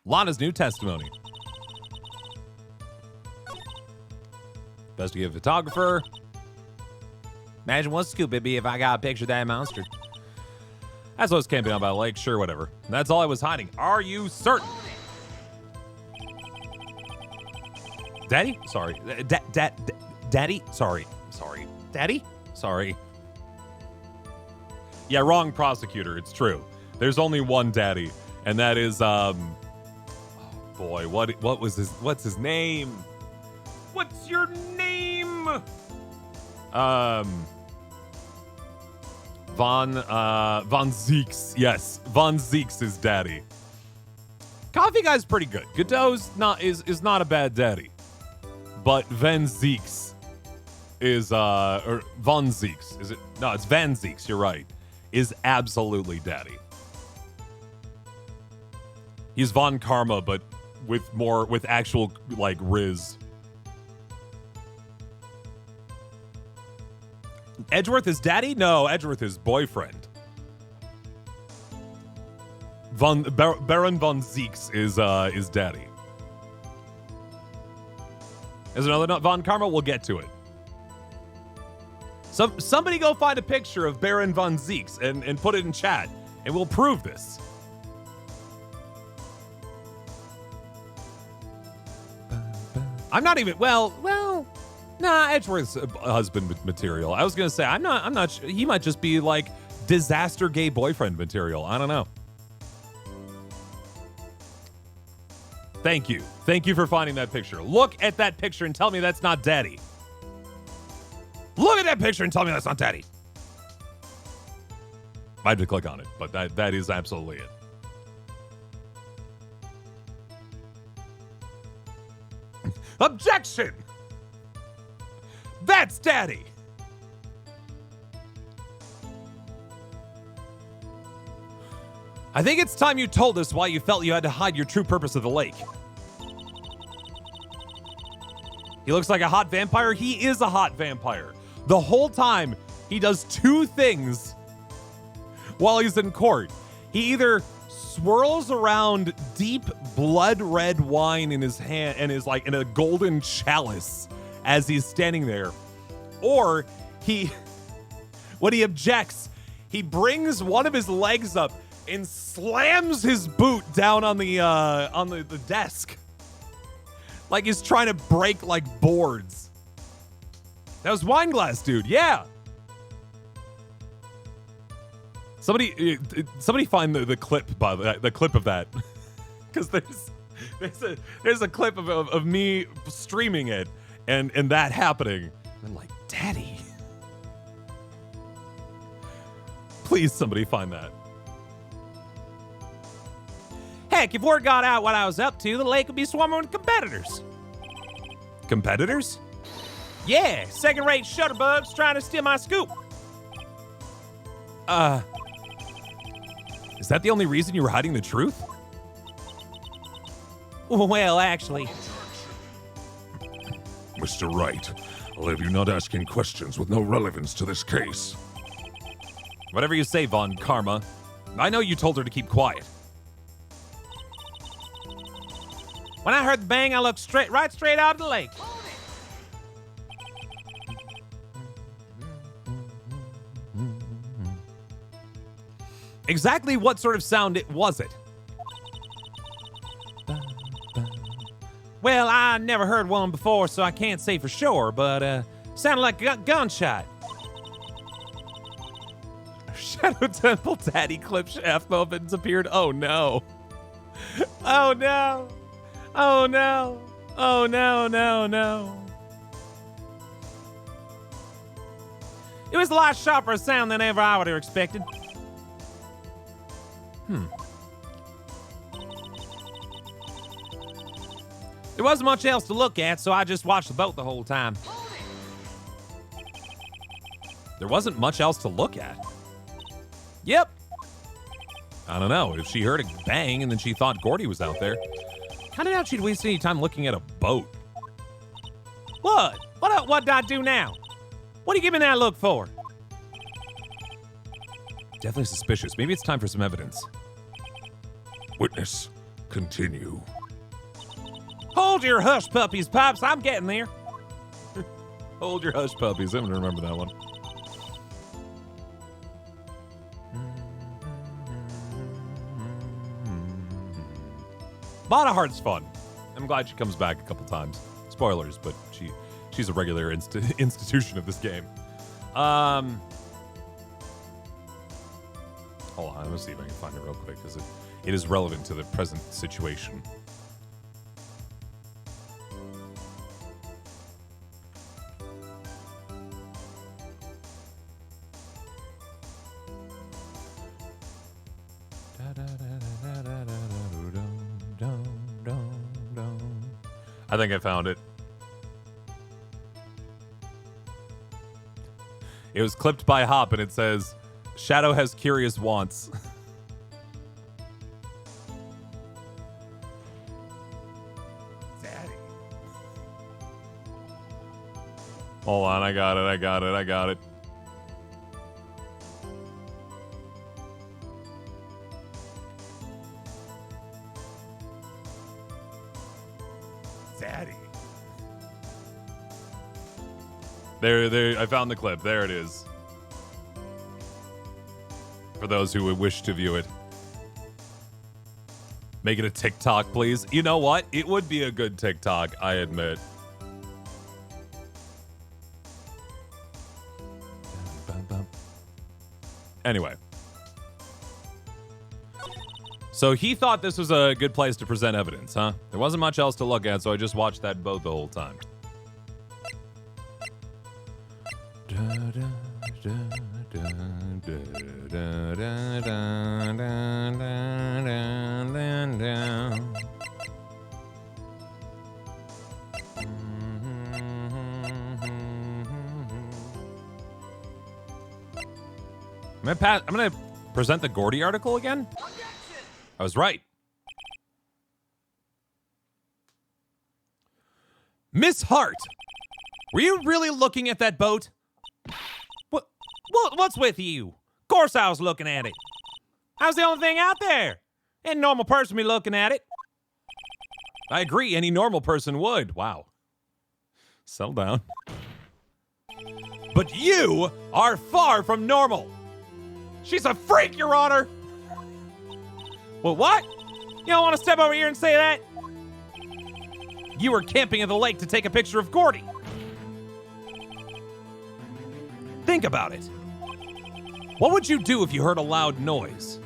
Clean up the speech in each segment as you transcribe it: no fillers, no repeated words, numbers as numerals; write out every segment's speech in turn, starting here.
Lana's new testimony. Investigative photographer. Imagine what scoop it'd be if I got a picture of that monster. That's what I was camping out by the lake. Sure, whatever. That's all I was hiding. Are you certain? Daddy? Sorry. Daddy? Sorry. Daddy? Sorry. Yeah, wrong prosecutor. It's true. There's only one daddy, and that is, oh boy, what's his name? What's your name? Von Zeeks. Yes, Von Zeeks is daddy. Coffee Guy's pretty good. Godot's is not a bad daddy. But Van Zeeks is or Von Zeeks. Is it? No, it's Van Zeeks, you're right. Is absolutely He's Von Karma, but with actual like Riz. Edgeworth is daddy? No, Edgeworth is boyfriend. Baron von Zeeks is daddy. There's another Von Karma. We'll get to it. Somebody go find a picture of Baron von Zeeks and put it in chat, and we'll prove this. I'm not even nah, Edgeworth's husband material. I was gonna say I'm not sure. He might just be like disaster gay boyfriend material. I don't know. Thank you for finding that picture. Look at that picture and tell me that's not daddy. Look at that picture and tell me that's not daddy. I had to click on it, but that is absolutely it. Objection! That's daddy! I think it's time you told us why you felt you had to hide your true purpose of the lake. He looks like a hot vampire. He is a hot vampire. The whole time, he does two things while he's in court. He either swirls around deep blood red wine in his hand and is like in a golden chalice as he's standing there, or when he objects, he brings one of his legs up and slams his boot down on the desk, like he's trying to break like boards. That was Wine Glass Dude, yeah. Somebody find the clip the clip of that, because there's a clip of me streaming it and that happening. I'm like, Daddy, please somebody find that. Heck, if word got out what I was up to, the lake would be swarming with competitors. Competitors? Yeah, second-rate shutterbugs trying to steal my scoop. Is that the only reason you were hiding the truth? Well, actually. Mr. Wright, I'll have you not asking questions with no relevance to this case. Whatever you say, Von Karma. I know you told her to keep quiet. When I heard the bang, I looked right straight out of the lake. Exactly what sort of sound was it? Well, I never heard one before, so I can't say for sure, but sounded like a gunshot. Shadow Temple Daddy Clip Shaft moments appeared. Oh no. Oh no. Oh no. Oh no, no, no. It was a lot sharper sound than ever I would have expected. There wasn't much else to look at, so I just watched the boat the whole time. There wasn't much else to look at? Yep. I don't know. If she heard a bang and then she thought Gourdy was out there, kind of doubt she'd waste any time looking at a boat. What? What did I do now? What are you giving that look for? Definitely suspicious. Maybe it's time for some evidence. Witness, continue. Hold your hush puppies, Pops. I'm getting there. Hold your hush puppies. I'm going to remember that one. Monahart's fun. I'm glad she comes back a couple times. Spoilers, but she's a regular institution of this game. Hold on, let's see if I can find it real quick, because it is relevant to the present situation. I think I found it. It was clipped by Hop, and it says, Shadow has curious wants. Daddy. Hold on, I got it. Daddy. There, I found the clip. There it is. For those who would wish to view it. Make it a TikTok, please. You know what? It would be a good TikTok, I admit. Anyway. So he thought this was a good place to present evidence, huh? There wasn't much else to look at, so I just watched that boat the whole time. I'm gonna present the Gourdy article again? I was right. Miss Hart, were you really looking at that boat? What's with you? Of course I was looking at it. I was the only thing out there. Any normal person be looking at it. I agree, any normal person would. Wow. Settle down. But you are far from normal. She's a freak, Your Honor. Well, what? You don't want to step over here and say that? You were camping at the lake to take a picture of Gourdy. Think about it. What would you do if you heard a loud noise?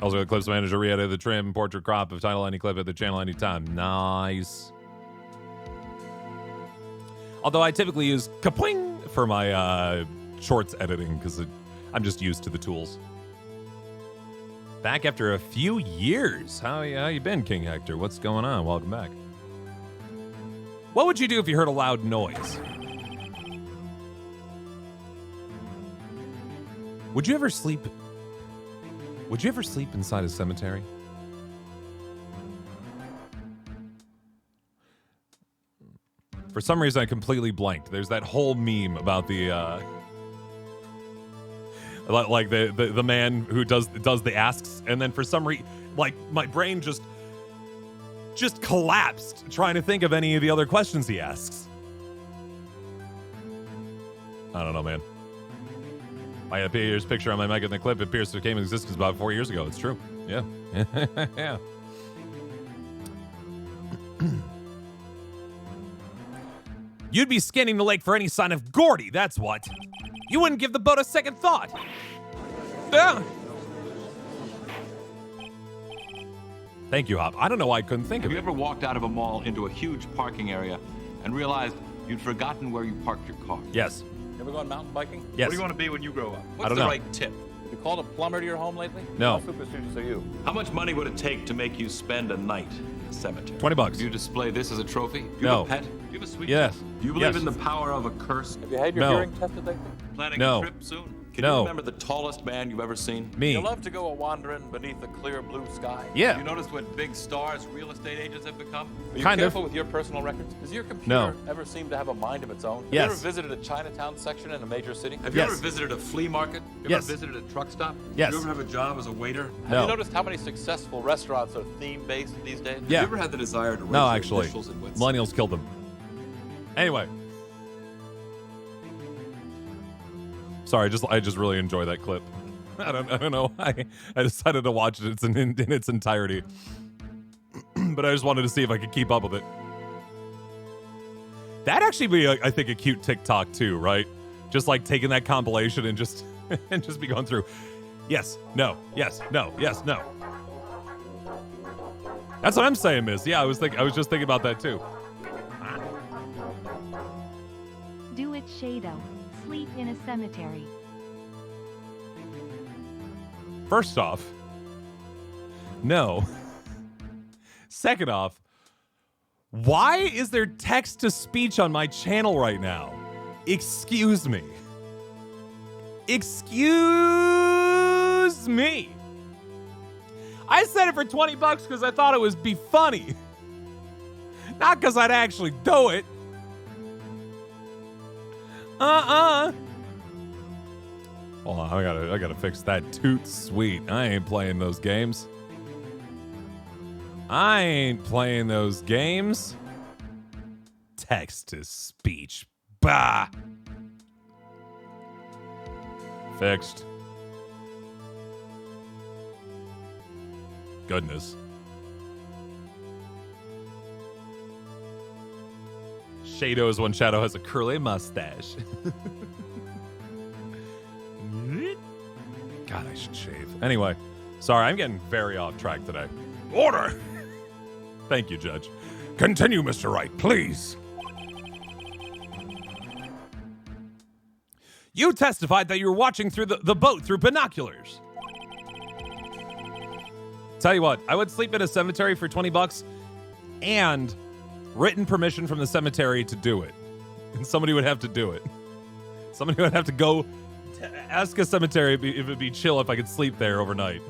Also, the Clips Manager re-edited the trim, portrait crop of title any clip at the channel anytime. Nice. Although I typically use kapwing for my shorts editing because I'm just used to the tools. Back after a few years. How you been, King Hector? What's going on? Welcome back. What would you do if you heard a loud noise? Would you ever sleep inside a cemetery? For some reason, I completely blanked. There's that whole meme about the like the man who does the asks, and then for some reason, like my brain just collapsed trying to think of any of the other questions he asks. I don't know, man. I appears picture on my mic in the clip. It appears to came into existence about 4 years ago. It's true. Yeah. Yeah. You'd be scanning the lake for any sign of Gourdy, that's what. You wouldn't give the boat a second thought. Thank you, Hop. I don't know why I couldn't think of it. Have you ever walked out of a mall into a huge parking area and realized you'd forgotten where you parked your car? Yes. You ever gone mountain biking? Yes. What do you want to be when you grow up? I don't know. Right tip? Have you called a plumber to your home lately? No. How superstitious are you? How much money would it take to make you spend a night in a cemetery? $20. Do you display this as a trophy? Do you No. have a pet? Do you have a sweet Yes. tooth? Do you believe Yes. in the power of a curse? Have you had your No. hearing tested lately? Planning No. a trip soon? Can No. you remember the tallest man you've ever seen? Me. You love to go a-wandering beneath the clear blue sky? Yeah. You notice what big stars real estate agents have become? Are you Kind of. careful with your personal records? Does your computer No. ever seem to have a mind of its own? Have Yes. you ever visited a Chinatown section in a major city? Have you Yes. ever visited a flea market? You Yes. ever visited a truck stop? Yes. You ever have a job as a waiter? Have No. you noticed how many successful restaurants are theme-based these days? Yeah. Have you ever had the desire to raise No, your actually. initials in wits? Millennials killed them. Anyway. Sorry, I just really enjoy that clip. I don't know why. I decided to watch it in its entirety. But I just wanted to see if I could keep up with it. That'd actually be, I think, a cute TikTok too, right? Just like taking that compilation and just and just be going through. Yes, no, yes, no, yes, no. That's what I'm saying, Miss. Yeah, I was just thinking about that too. Do it, Shado. Sleep in a cemetery. First off, no. Second off, why is there text to speech on my channel right now? Excuse me. Excuse me. I said it for $20 because I thought it would be funny. Not because I'd actually do it. Hold on, I gotta fix that toot sweet. I ain't playing those games. I ain't playing those games. Text to speech. Bah. Fixed. Goodness. Shado is when Shadow has a curly mustache. God, I should shave. Anyway, sorry, I'm getting very off track today. Order! Thank you, Judge. Continue, Mr. Wright, please. You testified that you were watching through the boat through binoculars. Tell you what, I would sleep in a cemetery for $20 and written permission from the cemetery to do it. And somebody would have to do it. Somebody would have to go ask a cemetery if it'd be chill if I could sleep there overnight.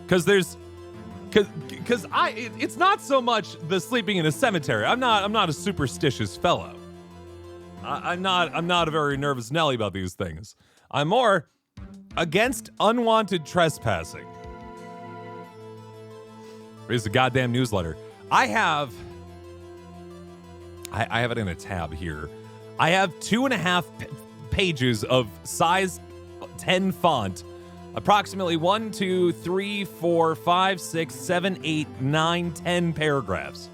Because it's not so much the sleeping in a cemetery. I'm not a superstitious fellow. I'm not a very nervous Nelly about these things. I'm more against unwanted trespassing. Here's the goddamn newsletter. I have it in a tab here. I have 2.5 pages of size 10 font. Approximately 1, 2, 3, 4, 5, 6, 7, 8, 9, 10 paragraphs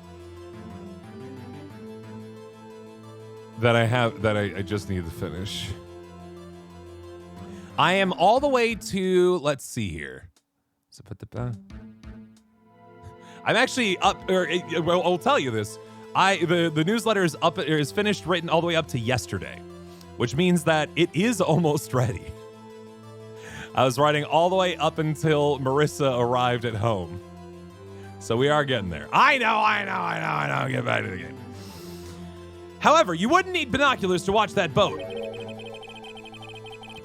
that I just need to finish. I am all the way to, let's see here. I'm actually up, I'll tell you this. The newsletter is finished, written all the way up to yesterday, which means that it is almost ready. I was writing all the way up until Marissa arrived at home. So we are getting there. I know. Get back to the game. However, you wouldn't need binoculars to watch that boat.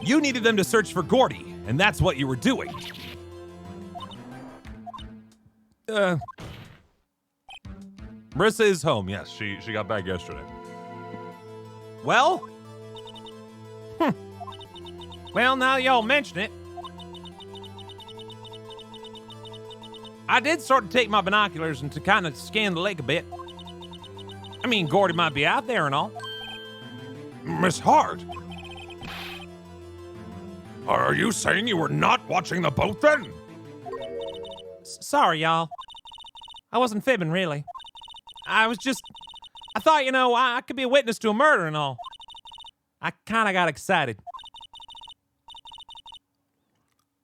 You needed them to search for Gourdy, and that's what you were doing. Marissa is home. Yes, she got back yesterday. Well? Well, now y'all mention it. I did sort of take my binoculars and to kind of scan the lake a bit. I mean, Gourdy might be out there and all. Miss Hart. Are you saying you were not watching the boat then? Sorry, y'all. I wasn't fibbing, really. I thought, I could be a witness to a murder and all. I kind of got excited.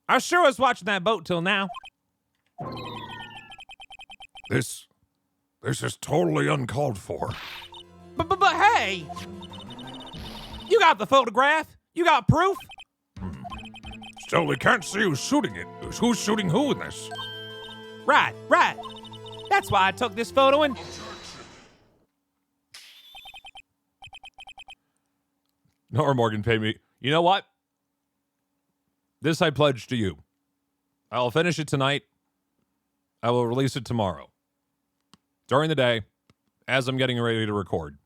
I sure was watching that boat till now. This is totally uncalled for. But hey! You got the photograph? You got proof? Still, we can't see who's shooting it. Who's shooting who in this? Right. That's why I took this photo and... Or Morgan, pay me. You know what? This I pledge to you. I will finish it tonight. I will release it tomorrow. During the day, as I'm getting ready to record.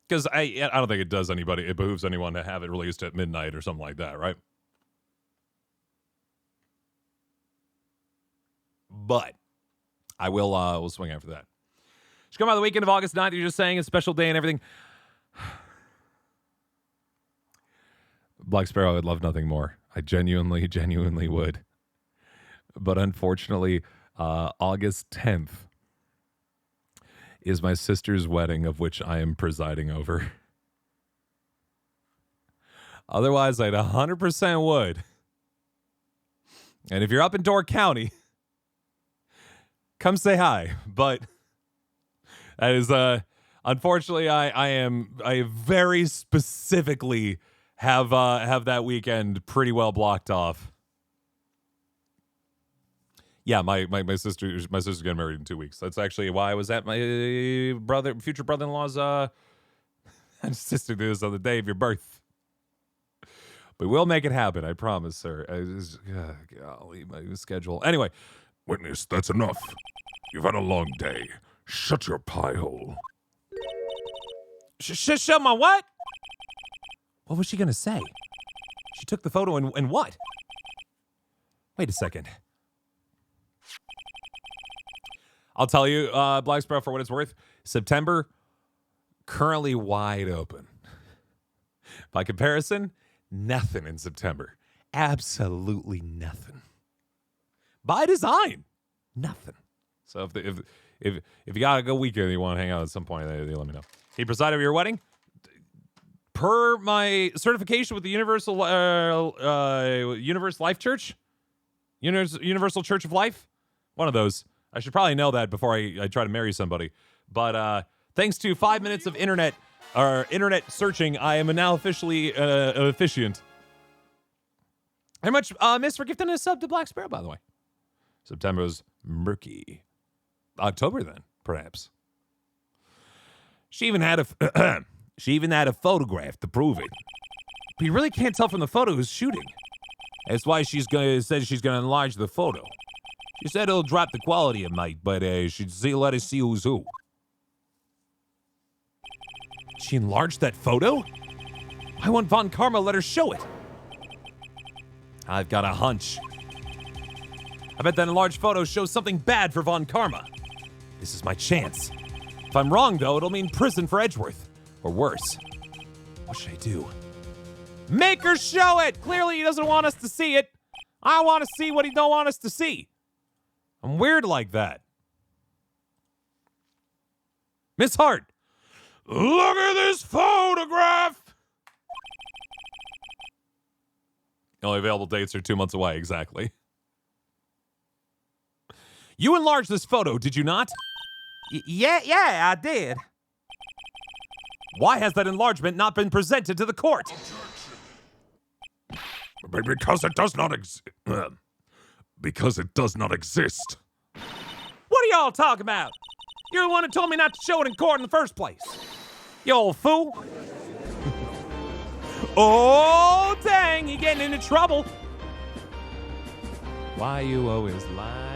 Because I don't think it behooves anyone to have it released at midnight or something like that, right? But I will swing after that. Just come out the weekend of August 9th. You're just saying it's a special day and everything. Black Sparrow, I would love nothing more. I genuinely would. But unfortunately, August 10th is my sister's wedding, of which I am presiding over. Otherwise, I'd 100% would. And if you're up in Door County, come say hi. But that is, unfortunately, I very specifically have that weekend pretty well blocked off. Yeah, my sister's getting married in 2 weeks. That's actually why I was at my future brother-in-law's sister did this on the day of your birth. But we'll make it happen, I promise, sir. Golly, my schedule. Anyway, Witness, that's enough. You've had a long day. Shut your pie hole. Shut my what? What was she gonna say? She took the photo and what? Wait a second. I'll tell you, Black Sparrow, for what it's worth, September, currently wide open. By comparison, nothing in September. Absolutely nothing. By design, nothing. So if you got a good weekend and you want to hang out at some point, they let me know. He presided over your wedding? Per my certification with the Universal Life Church? Universal Church of Life? One of those. I should probably know that before I try to marry somebody. But thanks to 5 minutes of internet searching, I am now officially an officiant. How much, Miss, for gifting a sub to Black Sparrow, by the way? September's murky. October, then, perhaps. She even had a photograph to prove it. But you really can't tell from the photo who's shooting. That's why she's gonna enlarge the photo. She said it'll drop the quality a mite, but let us see who's who. She enlarged that photo? Why won't Von Karma let her show it? I've got a hunch. I bet that enlarged photo shows something bad for Von Karma. This is my chance. If I'm wrong, though, it'll mean prison for Edgeworth. Or worse. What should I do? Make her show it! Clearly he doesn't want us to see it. I want to see what he don't want us to see. I'm weird like that. Miss Hart, look at this photograph! The only available dates are 2 months away, exactly. You enlarged this photo, did you not? Yeah, I did. Why has that enlargement not been presented to the court? Because it does not exist. Because it does not exist. What are y'all talking about? You're the one who told me not to show it in court in the first place. You old fool. Oh, dang, you're getting into trouble. Why you always lying?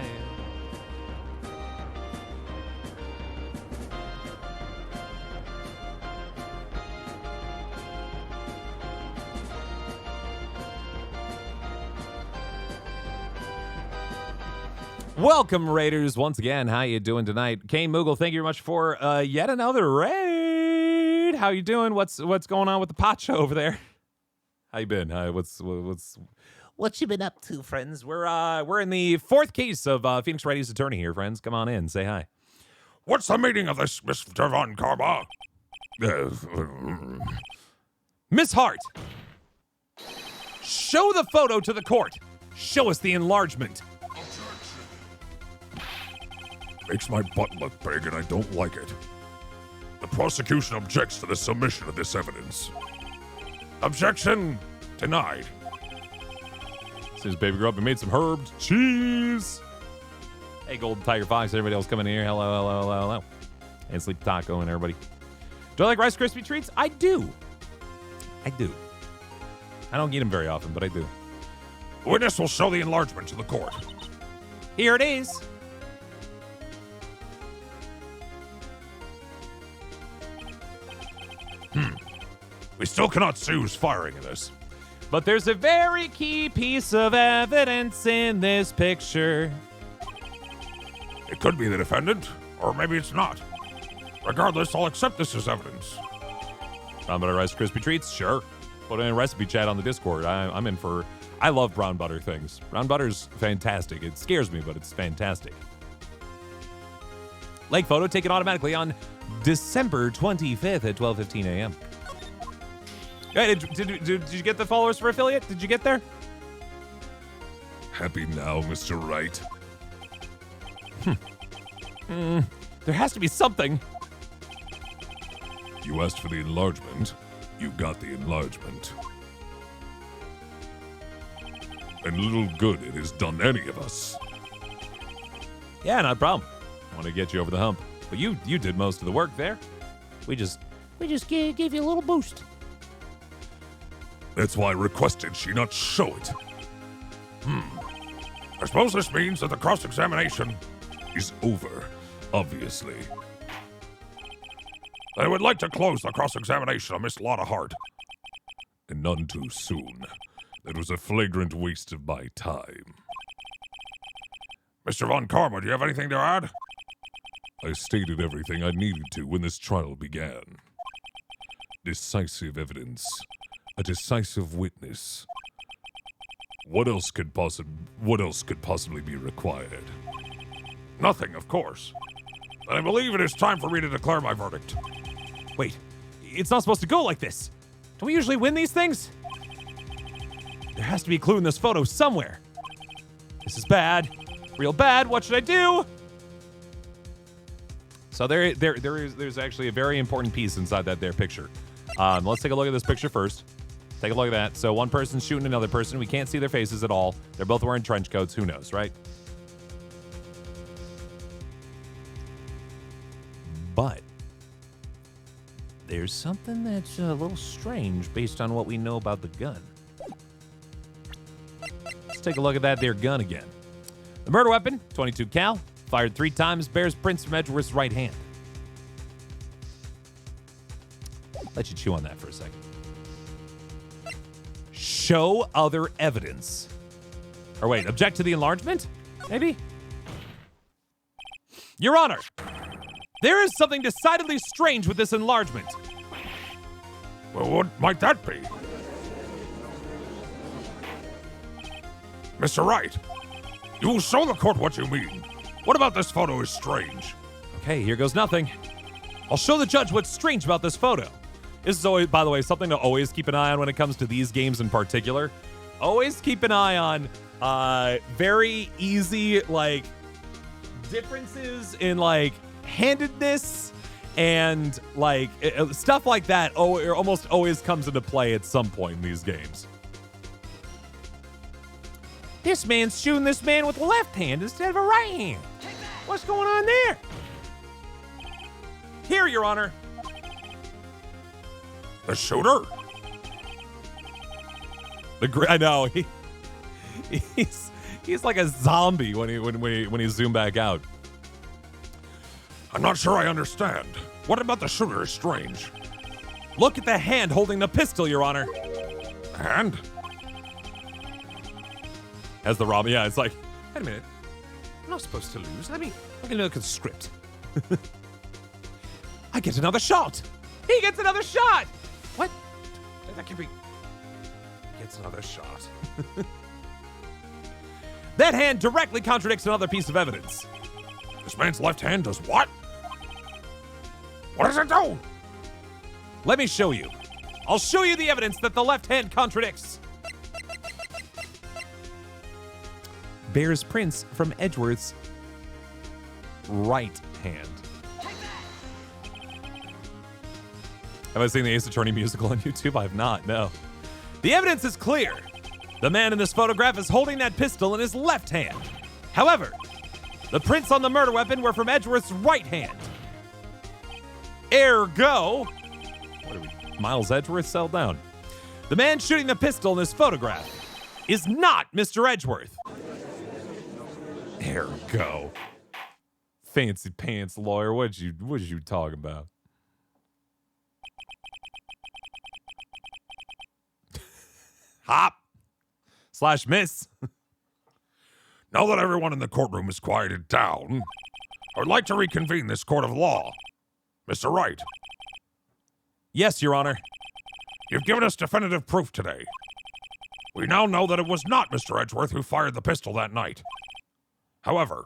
Welcome, Raiders. Once again, how you doing tonight? Kane Moogle, thank you very much for yet another raid. How you doing? What's going on with the pot show over there? How you been? What you been up to, friends? We're in the fourth case of Phoenix Wright's attorney here, friends. Come on in, say hi. What's the meaning of this, Mr. Von Karma? Miss Hart, show the photo to the court. Show us the enlargement. Makes my butt look big and I don't like it. The prosecution objects to the submission of this evidence. Objection denied. Since baby grew up and made some herbed cheese. Hey, Golden Tiger Fox, everybody else coming in here. Hello. And Sleep Taco and everybody. Do I like Rice Krispie treats? I do. I do. I don't get them very often, but I do. The witness will show the enlargement to the court. Here it is. We still cannot see who's firing this. But there's a very key piece of evidence in this picture. It could be the defendant, or maybe it's not. Regardless, I'll accept this as evidence. Brown butter Rice Krispie treats? Sure. Put in a recipe chat on the Discord. I'm in for... I love brown butter things. Brown butter's fantastic. It scares me, but it's fantastic. Like photo taken automatically on December 25th at 12:15 a.m. Hey, did you get the followers for affiliate? Did you get there? Happy now, Mr. Wright. There has to be something. You asked for the enlargement. You got the enlargement. And little good it has done any of us. Yeah, not a problem. I want to get you over the hump. But you did most of the work there. We just gave you a little boost. That's why I requested she not show it. I suppose this means that the cross-examination is over, obviously. I would like to close the cross-examination on Miss Lotta Hart. And none too soon. It was a flagrant waste of my time. Mr. Von Karma, do you have anything to add? I stated everything I needed to when this trial began. Decisive evidence. A decisive witness. What else could possibly be required? Nothing, of course. And I believe it is time for me to declare my verdict. Wait, it's not supposed to go like this. Don't we usually win these things? There has to be a clue in this photo somewhere. This is bad. Real bad. What should I do? So there's actually a very important piece inside that there picture. Let's take a look at this picture first. Take a look at that. So one person's shooting another person. We can't see their faces at all. They're both wearing trench coats. Who knows, right? But there's something that's a little strange based on what we know about the gun. Let's take a look at that there gun again. The murder weapon, 22 cal, fired 3 times, bears prints from Edgeworth's right hand. Let you chew on that for a second. Show other evidence. Or wait, object to the enlargement? Maybe? Your Honor, there is something decidedly strange with this enlargement. Well, what might that be? Mr. Wright, you will show the court what you mean. What about this photo is strange? Okay, here goes nothing. I'll show the judge what's strange about this photo. This is always, by the way, something to always keep an eye on when it comes to these games in particular. Always keep an eye on very easy, like, differences in, like, handedness and, like, stuff like that. Oh, it almost always comes into play at some point in these games. This man's shooting this man with the left hand instead of a right hand. What's going on there? Here, Your Honor. The shooter? I know he's like a zombie when he zoom back out. I'm not sure I understand. What about the shooter is strange? Look at the hand holding the pistol, Your Honor. And? As the robber, yeah, it's like, wait a minute. I'm not supposed to lose. Let me look at the script. I get another shot. He gets another shot. What? That can be. Gets another shot. That hand directly contradicts another piece of evidence. This man's left hand does what? What does it do? Let me show you. I'll show you the evidence that the left hand contradicts. Bears prints from Edgeworth's right hand. Have I seen the Ace Attorney musical on YouTube? I have not, no. The evidence is clear. The man in this photograph is holding that pistol in his left hand. However, the prints on the murder weapon were from Edgeworth's right hand. Ergo, what are we? Miles Edgeworth, settle down. The man shooting the pistol in this photograph is not Mr. Edgeworth. There we go. Fancy pants lawyer, what you talking about? Hop / miss. Now that everyone in the courtroom is quieted down, I would like to reconvene this court of law. Mr. Wright, Yes, Your Honor. you've given us definitive proof today. We now know that it was not Mr. Edgeworth who fired the pistol that night. However,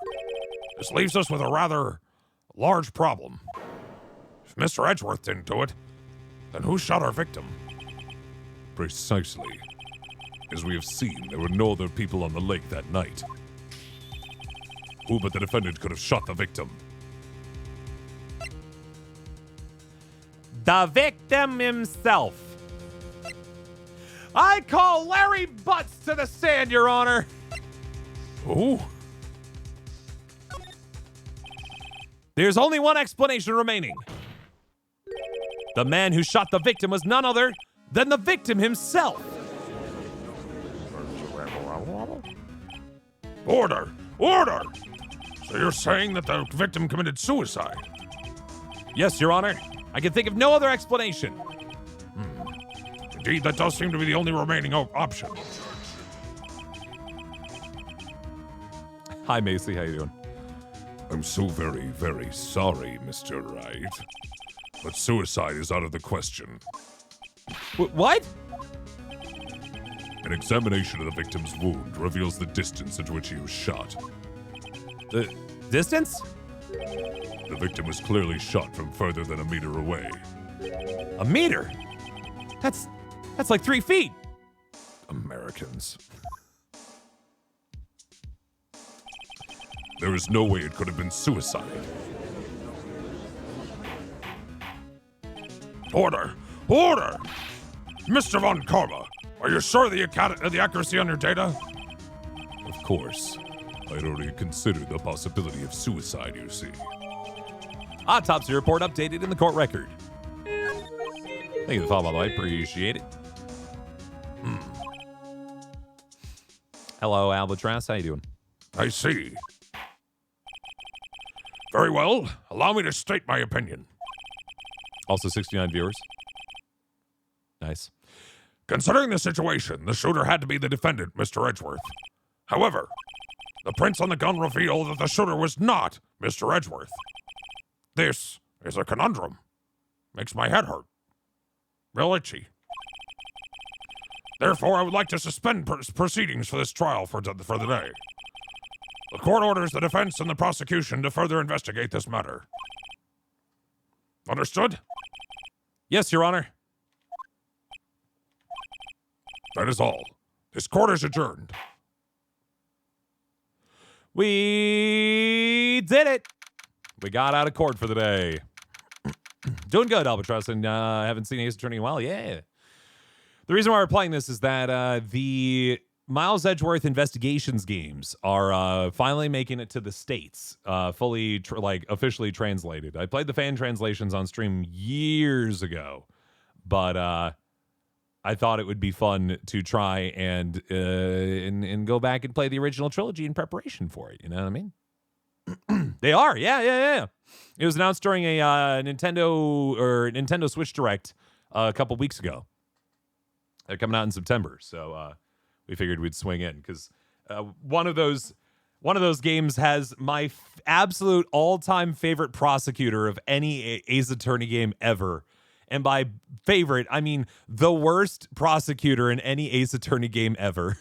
this leaves us with a rather large problem. If Mr. Edgeworth didn't do it, then who shot our victim? Precisely. As we have seen, there were no other people on the lake that night. Who but the defendant could have shot the victim? The victim himself. I call Larry Butts to the stand, Your Honor. Who? There's only one explanation remaining. The man who shot the victim was none other than the victim himself. Order! Order! So you're saying that the victim committed suicide? Yes, Your Honor. I can think of no other explanation. Indeed, that does seem to be the only remaining option. Hi, Macy. How you doing? I'm so very, very sorry, Mr. Wright. But suicide is out of the question. What? An examination of the victim's wound reveals the distance at which he was shot. The distance? The victim was clearly shot from further than a meter away. A meter? That's like 3 feet. Americans. There is no way it could have been suicide. Order! Order! Mr. Von Karma, are you sure of the accuracy on your data? Of course. I'd already considered the possibility of suicide, you see. Autopsy report updated in the court record. Thank you for the follow, by the way. Appreciate it. Hello, Albatross. How you doing? I see. Very well. Allow me to state my opinion. Also 69 viewers. Nice. Considering the situation, the shooter had to be the defendant, Mr. Edgeworth. However, the prints on the gun reveal that the shooter was not Mr. Edgeworth. This is a conundrum. Makes my head hurt. Real itchy. Therefore, I would like to suspend proceedings for this trial for the day. The court orders the defense and the prosecution to further investigate this matter. Understood? Yes, Your Honor. That is all. This court is adjourned. We did it. We got out of court for the day. Doing good, Albatross, and haven't seen Ace Attorney in a while. Yeah. The reason why we're playing this is that the Miles Edgeworth investigations games are finally making it to the States, fully, officially translated. I played the fan translations on stream years ago, but I thought it would be fun to try and go back and play the original trilogy in preparation for it. You know what I mean? They are, yeah. It was announced during a Nintendo Switch Direct a couple weeks ago. They're coming out in September, so we figured we'd swing in because one of those games has my absolute all-time favorite prosecutor of any Ace Attorney game ever. And by favorite, I mean the worst prosecutor in any Ace Attorney game ever.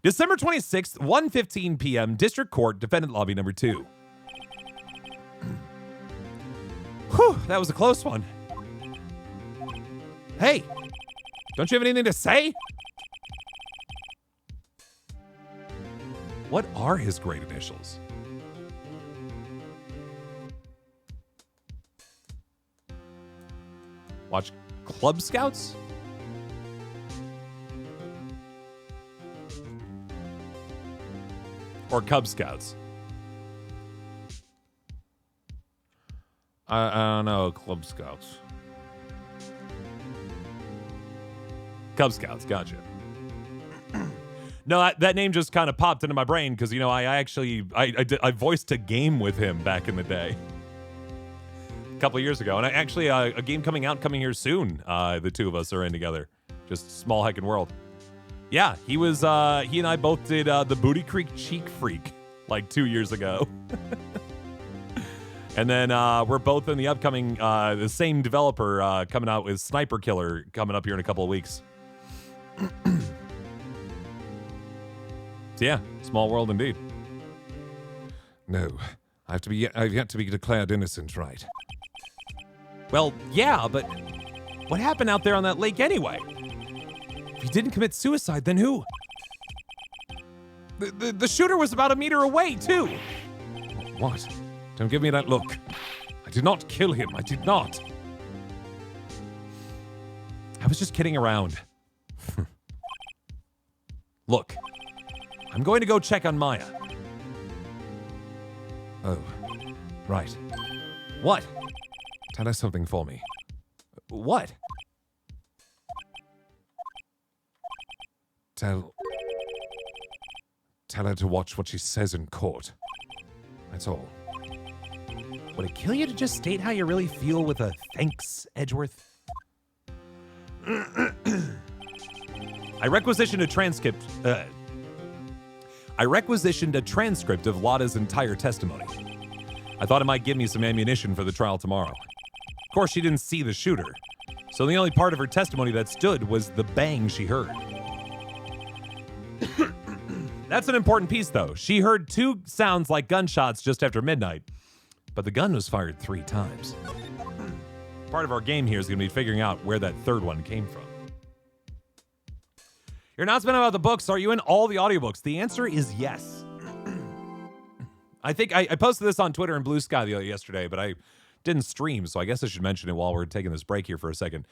December 26th, 1:15 p.m., District Court, Defendant Lobby number 2. Whew, that was a close one. Hey, don't you have anything to say? What are his great initials? Watch Club Scouts? Or Cub Scouts? I don't know, Club Scouts. Cub Scouts, gotcha. No, that name just kind of popped into my brain because, you know, I voiced a game with him back in the day. A couple of years ago. And a game coming here soon. The two of us are in together. Just small heckin' world. Yeah, he and I both did the Booty Creek Cheek Freak like 2 years ago. And then we're both in the upcoming, the same developer coming out with Sniper Killer coming up here in a couple of weeks. So yeah, small world indeed. No, I've yet to be declared innocent, right? Well, yeah, but what happened out there on that lake anyway? If he didn't commit suicide, then who? The shooter was about a meter away, too. What? Don't give me that look. I did not kill him. I did not. I was just kidding around. Look, I'm going to go check on Maya. Oh, right. What? Tell her something for me. What? Tell her to watch what she says in court. That's all. Would it kill you to just state how you really feel with a thanks, Edgeworth? I requisitioned a transcript. I requisitioned a transcript of Lada's entire testimony. I thought it might give me some ammunition for the trial tomorrow. Of course, she didn't see the shooter, so the only part of her testimony that stood was the bang she heard. That's an important piece, though. She heard 2 sounds like gunshots just after midnight, but the gun was fired 3 times. Part of our game here is going to be figuring out where that third one came from. Your announcement about the books, are you in all the audiobooks? The answer is yes. I think I posted this on Twitter and Blue Sky yesterday, but I didn't stream, so I guess I should mention it while we're taking this break here for a second.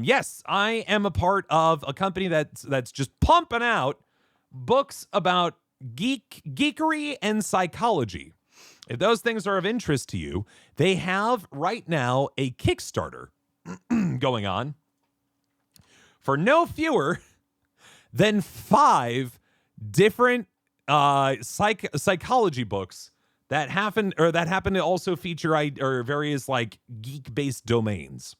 Yes, I am a part of a company that's just pumping out books about geekery and psychology. If those things are of interest to you, they have right now a Kickstarter going on for no fewer than 5 different psychology books that happen to also feature various like geek-based domains.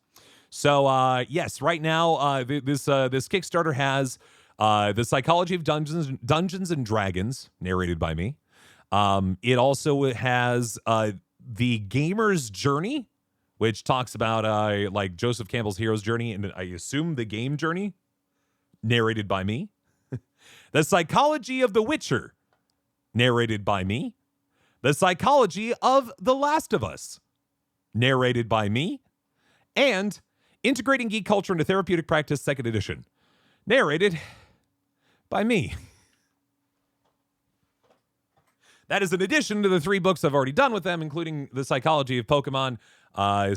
So yes, right now this Kickstarter has The Psychology of Dungeons and Dragons, narrated by me. It also has The Gamer's Journey, which talks about like Joseph Campbell's hero's journey, and I assume the game journey, narrated by me. The Psychology of The Witcher, narrated by me. The Psychology of The Last of Us, narrated by me. And Integrating Geek Culture into Therapeutic Practice, 2nd edition, narrated by me. That is in addition to the 3 books I've already done with them, including The Psychology of Pokemon,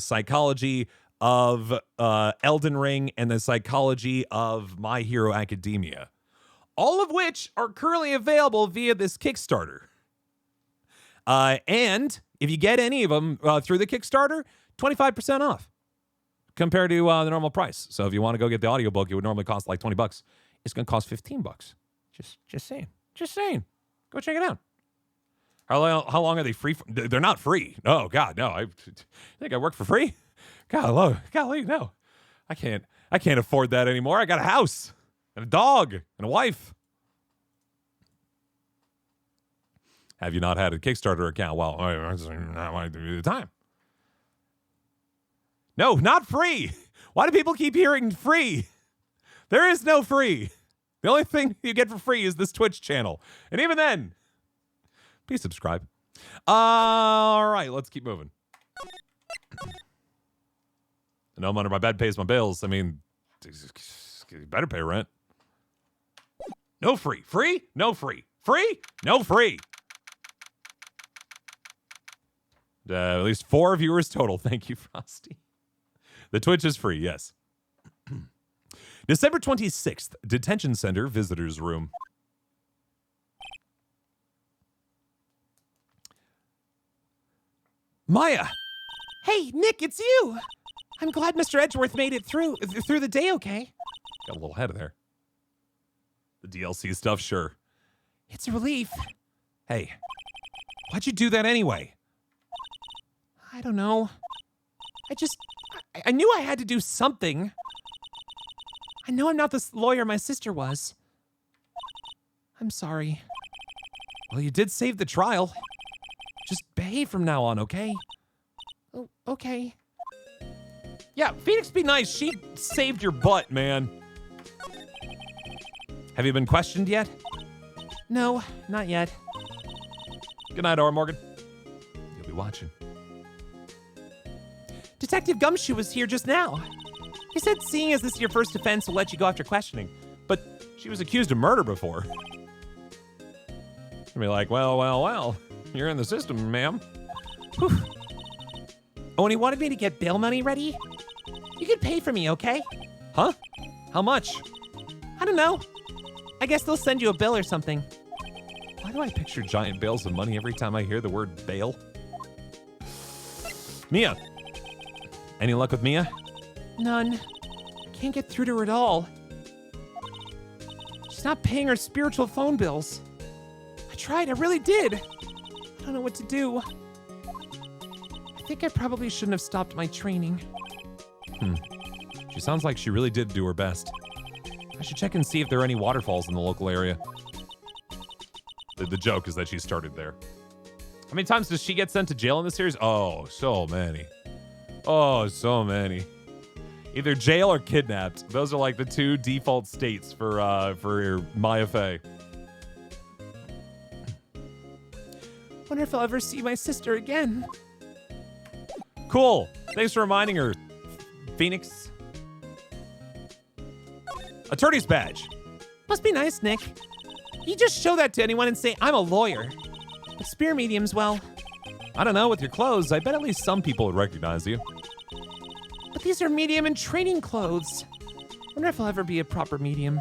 Psychology of Elden Ring, and The Psychology of My Hero Academia. All of which are currently available via this Kickstarter. And if you get any of them through the Kickstarter, 25% off compared to the normal price. So if you want to go get the audiobook, it would normally cost like $20. It's going to cost $15. Just saying. Just saying. Go check it out. How long are they free? They're not free. Oh, God, no. I think I work for free? Golly, no. I can't afford that anymore. I got a house and a dog and a wife. Have you not had a Kickstarter account? Well, not the time. No, not free. Why do people keep hearing free? There is no free. The only thing you get for free is this Twitch channel. And even then, please subscribe. All right, let's keep moving. No money, my bed pays my bills. I mean, you better pay rent. No free. Free? No free. Free? No free. At least 4 viewers total. Thank you, Frosty. The Twitch is free, yes. December 26th, Detention Center Visitors Room. Maya! Hey, Nick, it's you! I'm glad Mr. Edgeworth made it through the day okay. Got a little head there. The DLC stuff, sure. It's a relief. Hey, why'd you do that anyway? I don't know. I knew I had to do something. I know I'm not the lawyer my sister was. I'm sorry. Well, you did save the trial. Just behave from now on, okay? Oh, okay. Yeah, Phoenix be nice. She saved your butt, man. Have you been questioned yet? No, not yet. Good night, Aura Morgan. You'll be watching. Detective Gumshoe was here just now. He said seeing as this is your first offense will let you go after questioning. But she was accused of murder before. I'd be like, well, you're in the system, ma'am. Whew. Oh, and he wanted me to get bail money ready? You could pay for me, okay? Huh? How much? I don't know. I guess they'll send you a bill or something. Why do I picture giant bales of money every time I hear the word bail? Mia. Any luck with Mia? None. Can't get through to her at all. She's not paying her spiritual phone bills. I tried, I really did. I don't know what to do. I think I probably shouldn't have stopped my training. She sounds like she really did do her best. I should check and see if there are any waterfalls in the local area. The joke is that she started there. How many times does she get sent to jail in this series? Oh, so many. Oh, so many. Either jail or kidnapped. Those are like the two default states for Maya Fey. Wonder if I'll ever see my sister again. Cool. Thanks for reminding her, Phoenix. Attorney's badge. Must be nice, Nick. You just show that to anyone and say, I'm a lawyer. But spear mediums, well, I don't know, with your clothes, I bet at least some people would recognize you. But these are medium and training clothes. Wonder if I'll ever be a proper medium.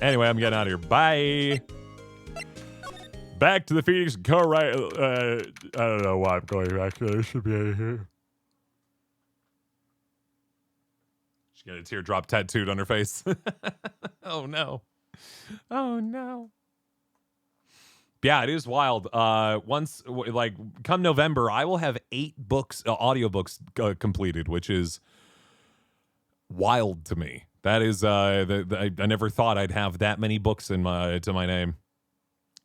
Anyway, I'm getting out of here. Bye. Back to the Phoenix and Co. Right. I don't know why I'm going back there. I should be out of here. She got a teardrop tattooed on her face. Oh, no. Oh, no. Yeah, it is wild. Once, like, come November, I will have 8 books, audiobooks completed, which is wild to me. That is, I never thought I'd have that many books to my name.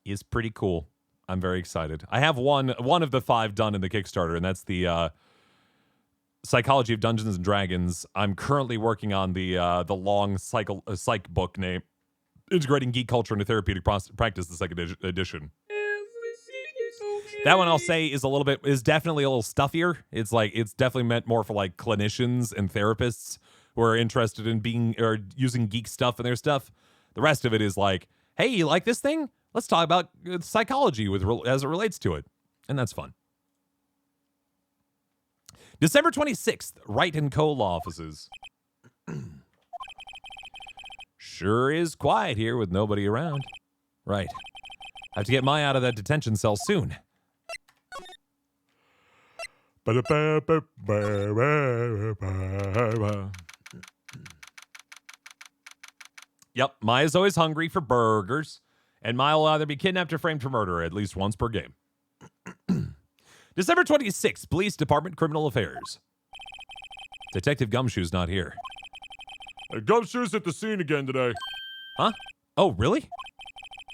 Is pretty cool. I'm very excited. I have one of the 5 done in the Kickstarter, and that's the Psychology of Dungeons and Dragons. I'm currently working on the long psych book name, Integrating Geek Culture into Therapeutic Practice, the second edition. That one I'll say is definitely a little stuffier. It's definitely meant more for like clinicians and therapists who are interested in using geek stuff in their stuff. The rest of it is like, hey, you like this thing? Let's talk about psychology as it relates to it. And that's fun. December 26th, Wright & Co. law offices. Sure is quiet here with nobody around. Right. Have to get Maya out of that detention cell soon. Yep, Maya's always hungry for burgers, and Maya will either be kidnapped or framed for murder at least once per game. December 26th, Police Department, Criminal Affairs. Detective Gumshoe's not here. Gumshoe's at the scene again today. Huh? Oh, really?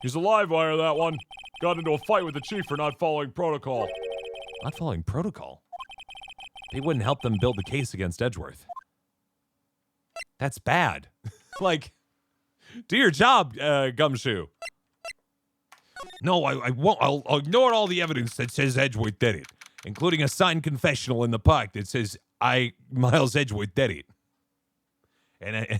He's a live wire, that one. Got into a fight with the chief for not following protocol. Not following protocol? They wouldn't help them build the case against Edgeworth. That's bad. Like, do your job, Gumshoe. No, I won't. I'll ignore all the evidence that says Edgeworth did it, including a signed confessional in the park that says Miles Edgeworth, did it. And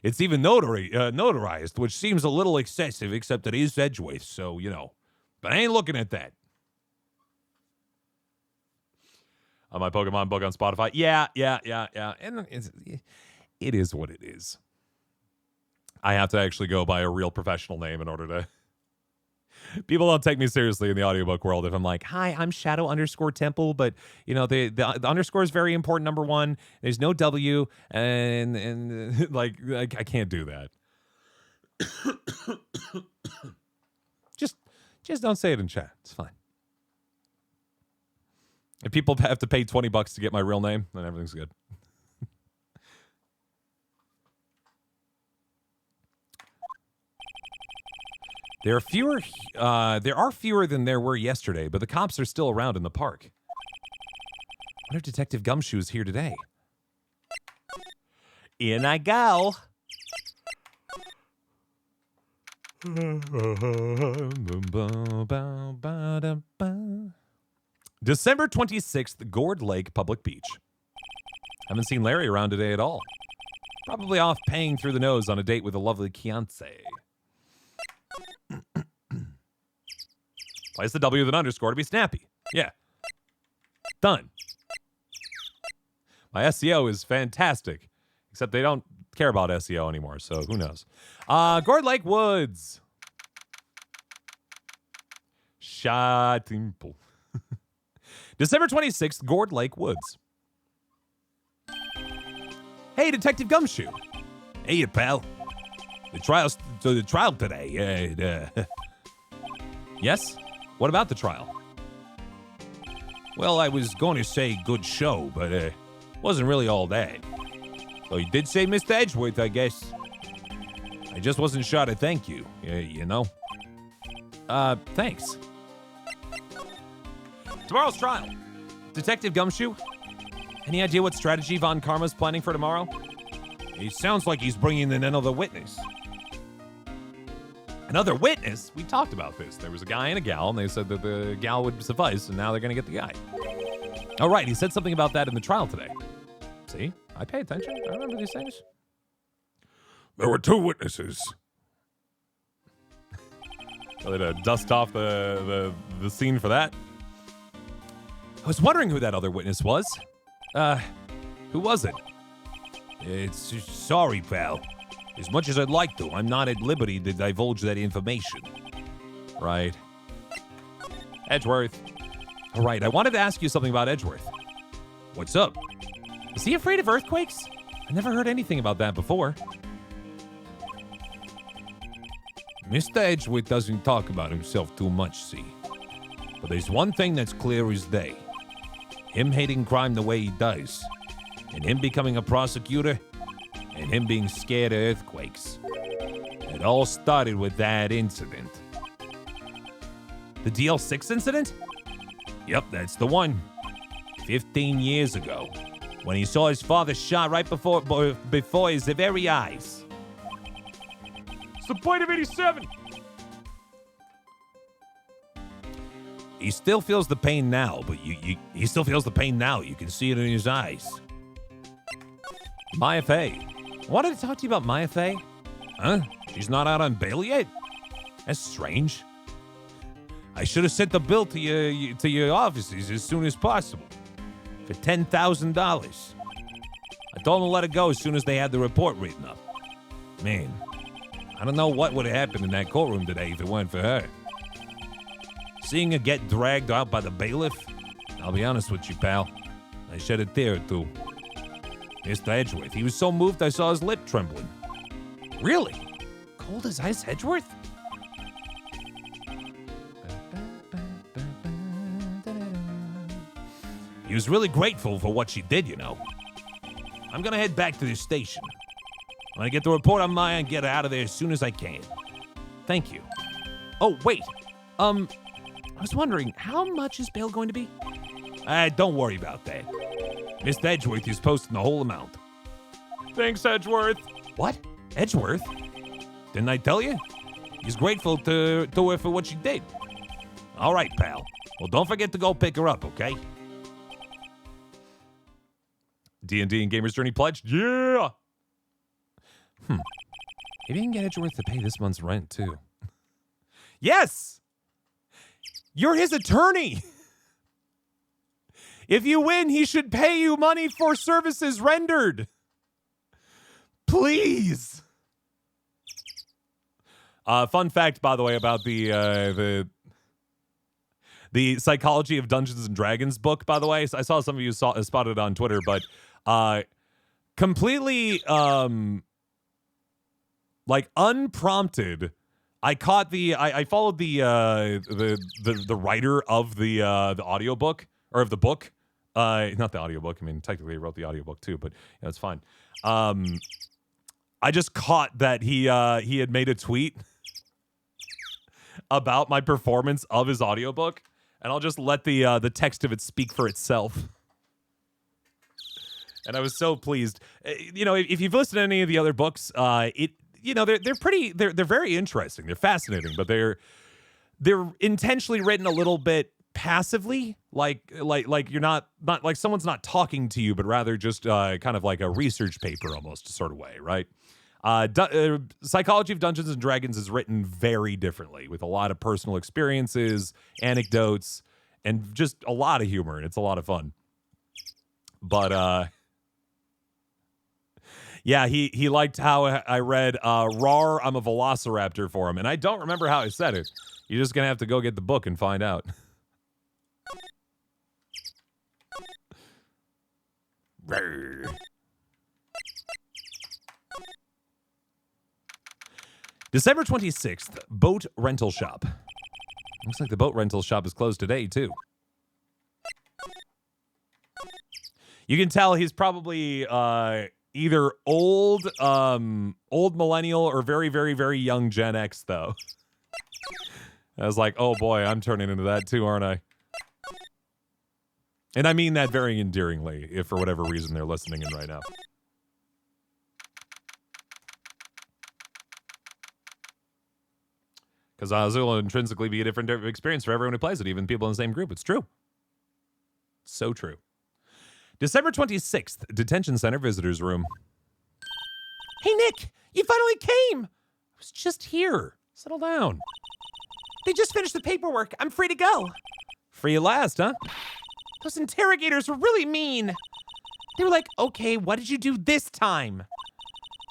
it's even notarized, which seems a little excessive, except it is Edgeworth, so, you know. But I ain't looking at that. On my Pokemon book on Spotify. Yeah. And it is what it is. I have to actually go by a real professional name in order to... People don't take me seriously in the audiobook world if I'm like, hi, I'm Shadow _ Temple, but the underscore is very important. Number one, there's no W, and like I can't do that. just don't say it in chat. It's fine. If people have to pay $20 to get my real name, then everything's good. There are fewer than there were yesterday, but the cops are still around in the park. I wonder if Detective Gumshoe's here today. In I go. December 26th, Gourd Lake Public Beach. Haven't seen Larry around today at all. Probably off paying through the nose on a date with a lovely fiancé. Place the W with an underscore to be snappy. Yeah. Done. My SEO is fantastic. Except they don't care about SEO anymore, so who knows. Gourd Lake Woods. Shatimple. December 26th, Gourd Lake Woods. Hey, Detective Gumshoe. Hey, pal. The trial today. Yes? What about the trial? Well, I was going to say good show, but wasn't really all that. So you did say Mr. Edgeworth, I guess. I just wasn't sure to thank you, you know. Thanks. Tomorrow's trial. Detective Gumshoe, any idea what strategy Von Karma's planning for tomorrow? It sounds like he's bringing in another witness. Another witness? We talked about this. There was a guy and a gal, and they said that the gal would suffice, and now they're going to get the guy. Oh, right. He said something about that in the trial today. See? I pay attention. I remember these things. There were 2 witnesses. So they'd dust off the scene for that. I was wondering who that other witness was. Who was it? It's sorry, pal. As much as I'd like to, I'm not at liberty to divulge that information. Right. Edgeworth. All right, I wanted to ask you something about Edgeworth. What's up? Is he afraid of earthquakes? I never heard anything about that before. Mr. Edgeworth doesn't talk about himself too much, see? But there's one thing that's clear as day. Him hating crime the way he does, and him becoming a prosecutor, and him being scared of earthquakes. It all started with that incident. The DL6 incident? Yep, that's the one. 15 years ago, when he saw his father shot right before his very eyes. It's the point of 87! He still feels the pain now, but he still feels the pain now. You can see it in his eyes. Maya Fey. I wanted to talk to you about Maya Fey. Huh? She's not out on bail yet? That's strange. I should have sent the bill to your offices as soon as possible. For $10,000. I told them to let it go as soon as they had the report written up. Man, I don't know what would have happened in that courtroom today if it weren't for her. Seeing her get dragged out by the bailiff, I'll be honest with you, pal. I shed a tear or two. Mr. Edgeworth, he was so moved I saw his lip trembling. Really? Cold as ice, Edgeworth? He was really grateful for what she did, you know. I'm gonna head back to the station. I'm gonna get the report on Maya and get her out of there as soon as I can. Thank you. Oh, wait. I was wondering, how much is bail going to be? Don't worry about that. Mr. Edgeworth is posting the whole amount. Thanks, Edgeworth. What? Edgeworth? Didn't I tell you? He's grateful to her for what she did. All right, pal. Well, don't forget to go pick her up, okay? D&D and Gamer's Journey pledge? Yeah! Maybe I can get Edgeworth to pay this month's rent, too. Yes! You're his attorney! If you win, he should pay you money for services rendered. Please! Fun fact, by the way, about the Psychology of Dungeons and Dragons book, by the way. I saw some of you spotted it on Twitter, but completely like unprompted, I caught I followed the writer of the audiobook, or of the book. Not the audiobook. I mean, technically he wrote the audiobook too, but yeah, it's fine. I just caught that he had made a tweet about my performance of his audiobook, and I'll just let the text of it speak for itself. And I was so pleased. You know, if you've listened to any of the other books, they're very interesting. They're fascinating, but they're intentionally written a little bit passively, like you're not like someone's not talking to you, but rather just kind of like a research paper almost sort of way, right? Psychology of Dungeons and Dragons is written very differently, with a lot of personal experiences, anecdotes, and just a lot of humor, and it's a lot of fun. But yeah, he liked how I read "Rawr, I'm a Velociraptor" for him, and I don't remember how I said it. You're just gonna have to go get the book and find out. December 26th, boat rental shop. Looks like the boat rental shop is closed today, too. You can tell he's probably either old millennial or very, very, very young Gen X, though. I was like, oh boy, I'm turning into that too, aren't I? And I mean that very endearingly, if for whatever reason they're listening in right now. Because it will intrinsically be a different experience for everyone who plays it, even people in the same group. It's true. So true. December 26th, Detention Center Visitors Room. Hey, Nick, you finally came. I was just here. Settle down. They just finished the paperwork. I'm free to go. Free at last, huh? Those interrogators were really mean. They were like, okay, what did you do this time?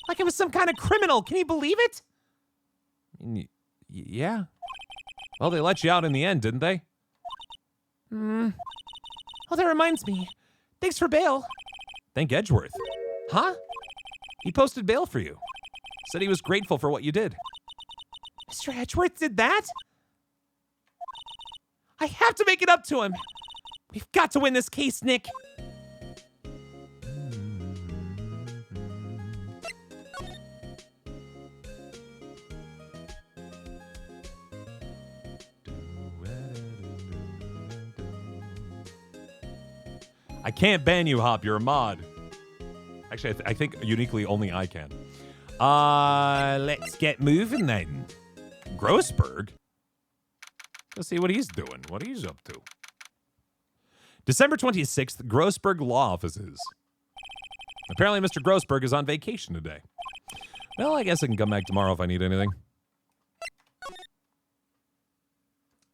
Like it was some kind of criminal. Can you believe it? Yeah. Well, they let you out in the end, didn't they? Oh, that reminds me. Thanks for bail. Thank Edgeworth. Huh? He posted bail for you. Said he was grateful for what you did. Mr. Edgeworth did that? I have to make it up to him. We've got to win this case, Nick. I can't ban you, Hop. You're a mod. Actually, I think uniquely only I can. Let's get moving then. Grossberg? Let's see what he's doing, what he's up to. December 26th, Grossberg Law Offices. Apparently, Mr. Grossberg is on vacation today. Well, I guess I can come back tomorrow if I need anything.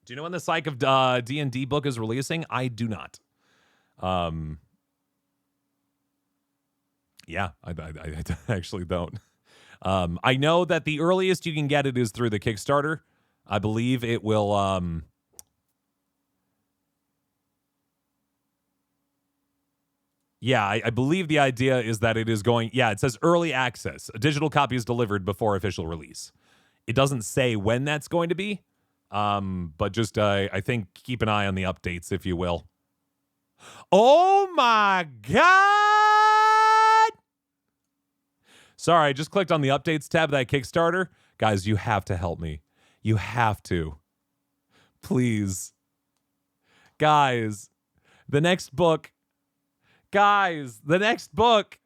Do you know when the Psych of D&D book is releasing? I do not. Yeah, I actually don't. I know that the earliest you can get it is through the Kickstarter. I believe it will, yeah, I believe the idea is that it is going, yeah, it says early access. A digital copy is delivered before official release. It doesn't say when that's going to be, but just, I think, keep an eye on the updates, if you will. Oh my God! Sorry, I just clicked on the updates tab of that Kickstarter. Guys, you have to help me. You have to. Please. Guys, the next book. Guys, the next book.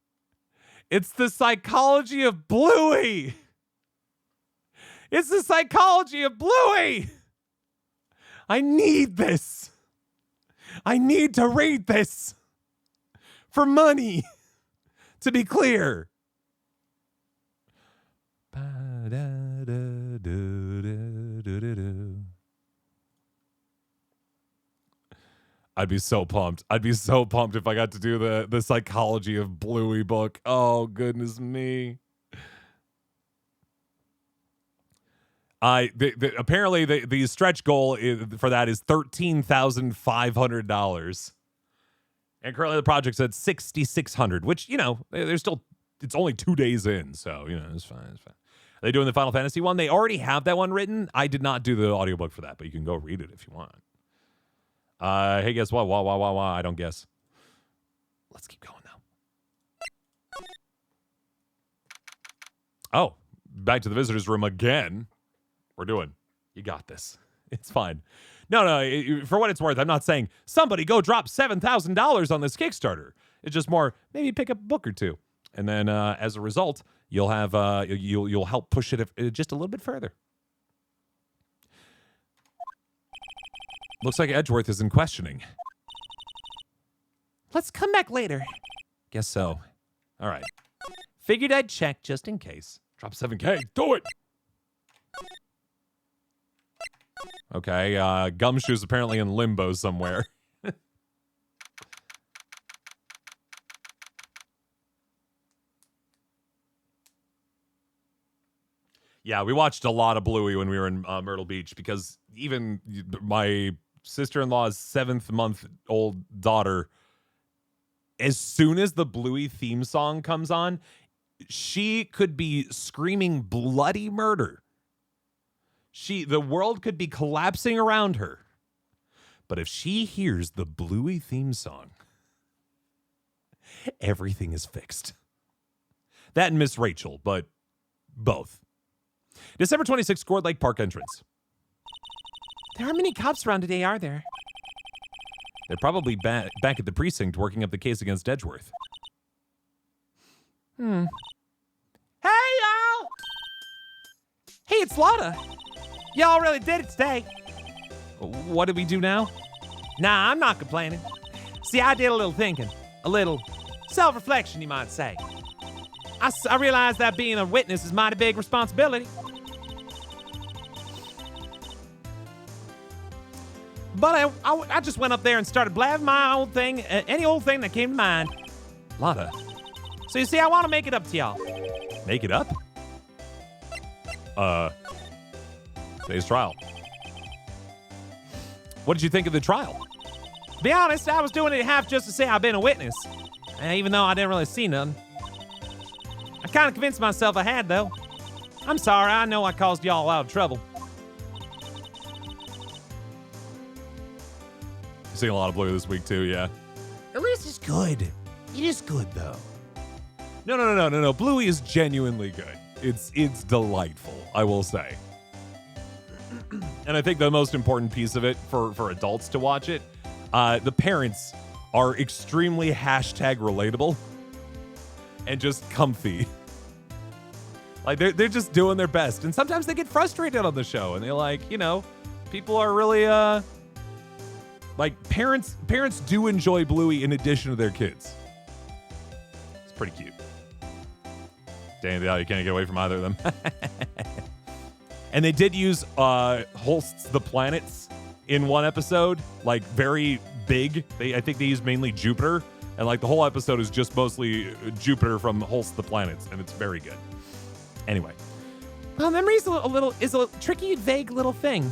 It's The Psychology of Bluey. It's The Psychology of Bluey. I need this. I need to read this. For money. To be clear. I'd be so pumped. I'd be so pumped if I got to do the Psychology of Bluey book. Oh, goodness me. Apparently the stretch goal for that is $13,500. And currently the project's at $6,600, which, there's still, it's only 2 days in. So, it's fine. It's fine. Are they doing the Final Fantasy one? They already have that one written. I did not do the audiobook for that, but you can go read it if you want. Hey, guess what? Wah. I don't guess. Let's keep going, though. Oh, back to the visitor's room again. We're doing. You got this. It's fine. No, for what it's worth, I'm not saying somebody go drop $7,000 on this Kickstarter. It's just more, maybe pick up a book or two. And then as a result, you'll have you'll help push it just a little bit further. Looks like Edgeworth is in questioning. Let's come back later. Guess so. All right. Figured I'd check just in case. Drop 7K. Do it. Okay, Gumshoe's apparently in limbo somewhere. Yeah, we watched a lot of Bluey when we were in Myrtle Beach because even my sister-in-law's 7-month-old daughter, as soon as the Bluey theme song comes on, she could be screaming bloody murder. The world could be collapsing around her. But if she hears the Bluey theme song, everything is fixed. That and Miss Rachel, but both. December 26th, Gourd Lake Park entrance. There aren't many cops around today, are there? They're probably back at the precinct working up the case against Edgeworth. Hey, y'all! Hey, it's Lotta. Y'all really did it today. What did we do now? Nah, I'm not complaining. See, I did a little thinking. A little self-reflection, you might say. I realized that being a witness is a mighty big responsibility. But I just went up there and started blabbing my old thing, any old thing that came to mind. Lotta. So you see, I want to make it up to y'all. Make it up? Today's trial. What did you think of the trial? To be honest, I was doing it half just to say I've been a witness. Even though I didn't really see none. I kind of convinced myself I had, though. I'm sorry, I know I caused y'all a lot of trouble. You're seeing a lot of Blue this week, too, yeah. At least it's good. It is good, though. No. Bluey is genuinely good. It's delightful, I will say. And I think the most important piece of it for adults to watch it, the parents are extremely #relatable and just comfy. Like they're just doing their best. And sometimes they get frustrated on the show and they're like, people are really like parents do enjoy Bluey in addition to their kids. It's pretty cute. Dang, you can't get away from either of them. And they did use Holst's The Planets in one episode, like very big. I think they used mainly Jupiter, and like the whole episode is just mostly Jupiter from Holst's The Planets, and it's very good. Anyway, well, memory is a tricky, vague little thing.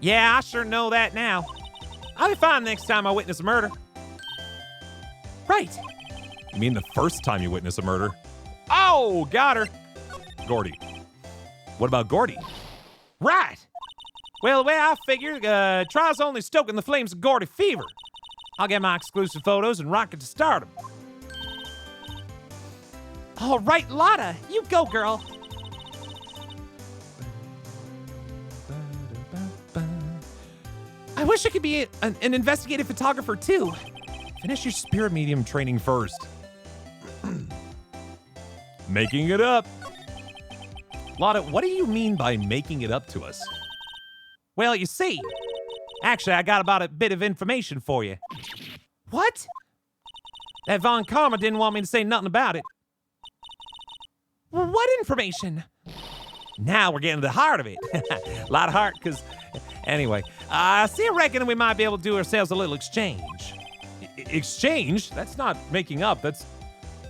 Yeah, I sure know that now. I'll be fine next time I witness a murder. Right. You mean the first time you witness a murder? Oh, got her. Gourdy. What about Gourdy? Right. Well, the way I figure, trial's only stoking the flames of Gourdy fever. I'll get my exclusive photos and rocket to stardom. All right, Lotta, you go, girl. I wish I could be an investigative photographer, too. Finish your spirit medium training first. Making it up. Lotta, what do you mean by making it up to us? Well, you see, actually, I got about a bit of information for you. What? That Von Karma didn't want me to say nothing about it. Well, what information? Now we're getting to the heart of it. A lot of heart, because... Anyway, I reckon we might be able to do ourselves a little exchange. Exchange? That's not making up. That's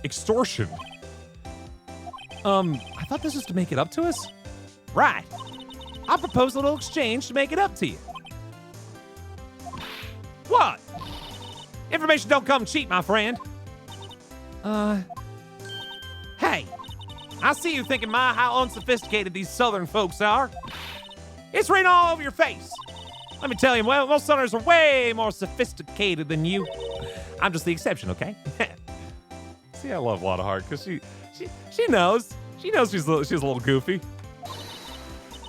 extortion. I thought this was to make it up to us? Right. I propose a little exchange to make it up to you. What? Information don't come cheap, my friend. Hey, I see you thinking how unsophisticated these southern folks are. It's written all over your face. Let me tell you, well, most southerners are way more sophisticated than you. I'm just the exception, okay? See, I love Lotta Hart because she knows. She knows she's a little goofy.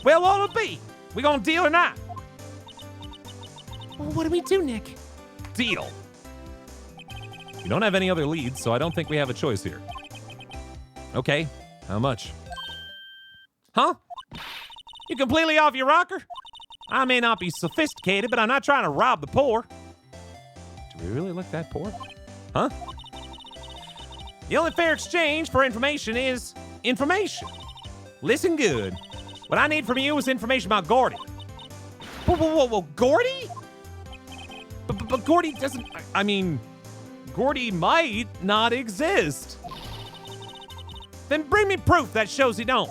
Well, what'll it be? We gonna deal or not? Well, what do we do, Nick? Deal. You don't have any other leads, so I don't think we have a choice here. Okay, how much? Huh? You completely off your rocker? I may not be sophisticated, but I'm not trying to rob the poor. Do we really look that poor? Huh? The only fair exchange for information is information. Listen good. What I need from you is information about Gourdy. Whoa, Gourdy? But Gourdy doesn't, I mean, Gourdy might not exist. Then bring me proof that shows he don't.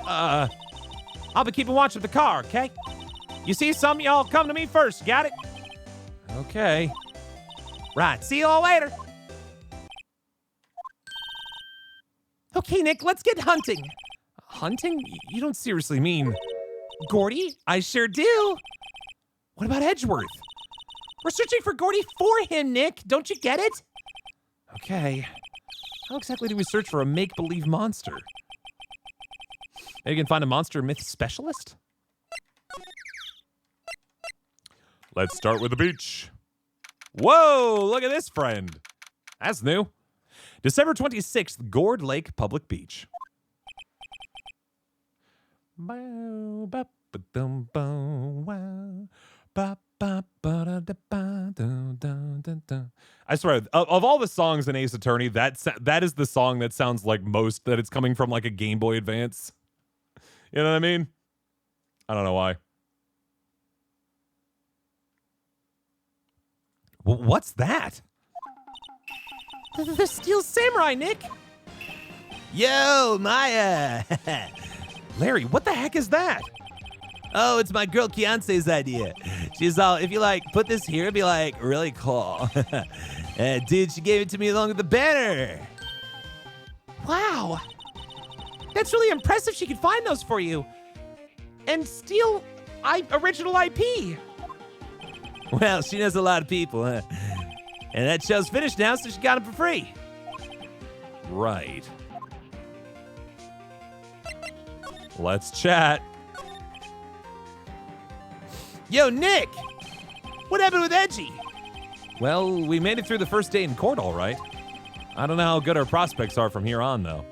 I'll be keeping watch of the car, okay? You see something, y'all come to me first, got it? Okay. Right, see you all later. Okay, Nick, let's get hunting. Hunting? You don't seriously mean Gourdy? I sure do. What about Edgeworth? We're searching for Gourdy for him, Nick. Don't you get it? Okay. How exactly do we search for a make-believe monster? Maybe you can find a monster myth specialist? Let's start with the beach. Whoa, look at this, friend. That's new. December 26th, Gourd Lake Public Beach. I swear, of all the songs in Ace Attorney, that is the song that sounds like most that it's coming from like a Game Boy Advance. You know what I mean? I don't know why. What's that? The Steel Samurai, Nick. Yo, Maya. Larry, what the heck is that? Oh, it's my girl Kiance's idea. She's all, if you like, put this here, it'd be like really cool. Dude, she gave it to me along with the banner. Wow. That's really impressive she could find those for you. And steal original IP. Well, she knows a lot of people, huh? And that show's finished now, so she got them for free. Right. Let's chat. Yo, Nick! What happened with Edgy? Well, we made it through the first day in court, all right. I don't know how good our prospects are from here on, though.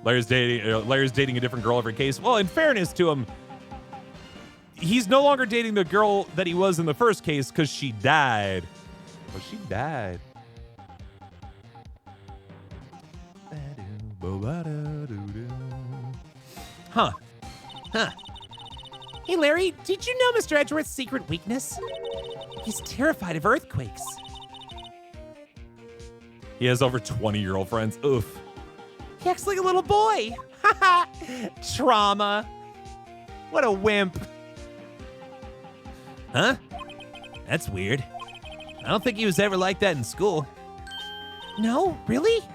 Larry's dating a different girl every case. Well, in fairness to him, he's no longer dating the girl that he was in the first case because she died. Oh, she died. Huh. Hey, Larry, did you know Mr. Edgeworth's secret weakness? He's terrified of earthquakes. He has over 20 girlfriends. Oof. He acts like a little boy. Haha. Trauma. What a wimp. Huh? That's weird. I don't think he was ever like that in school. No? Really?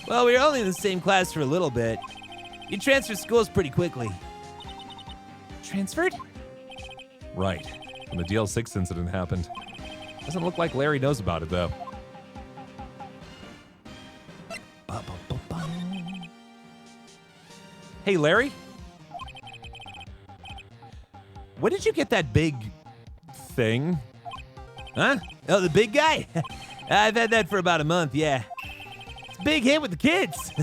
Well, we were only in the same class for a little bit. He transferred schools pretty quickly. Transferred? Right. When the DL6 incident happened. Doesn't look like Larry knows about it, though. Hey, Larry? When did you get that big thing? Huh? Oh, the big guy? I've had that for about a month, yeah. It's a big hit with the kids.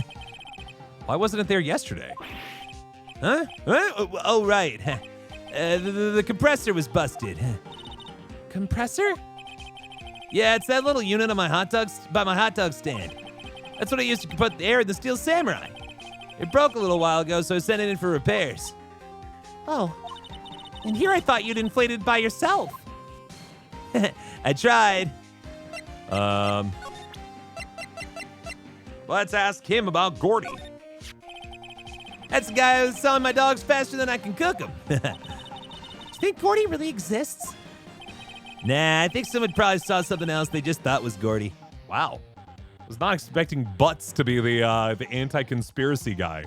Why wasn't it there yesterday? Huh? Oh, right. The compressor was busted. Compressor? Yeah, it's that little unit on my by my hot dog stand. That's what I used to put the air in the Steel Samurai. It broke a little while ago, so I sent it in for repairs. Oh, and here I thought you'd inflated it by yourself. I tried. Let's ask him about Gourdy. That's the guy who's selling my dogs faster than I can cook them. Do you think Gourdy really exists? Nah, I think someone probably saw something else they just thought was Gourdy. Wow. I was not expecting Butts to be the anti-conspiracy guy.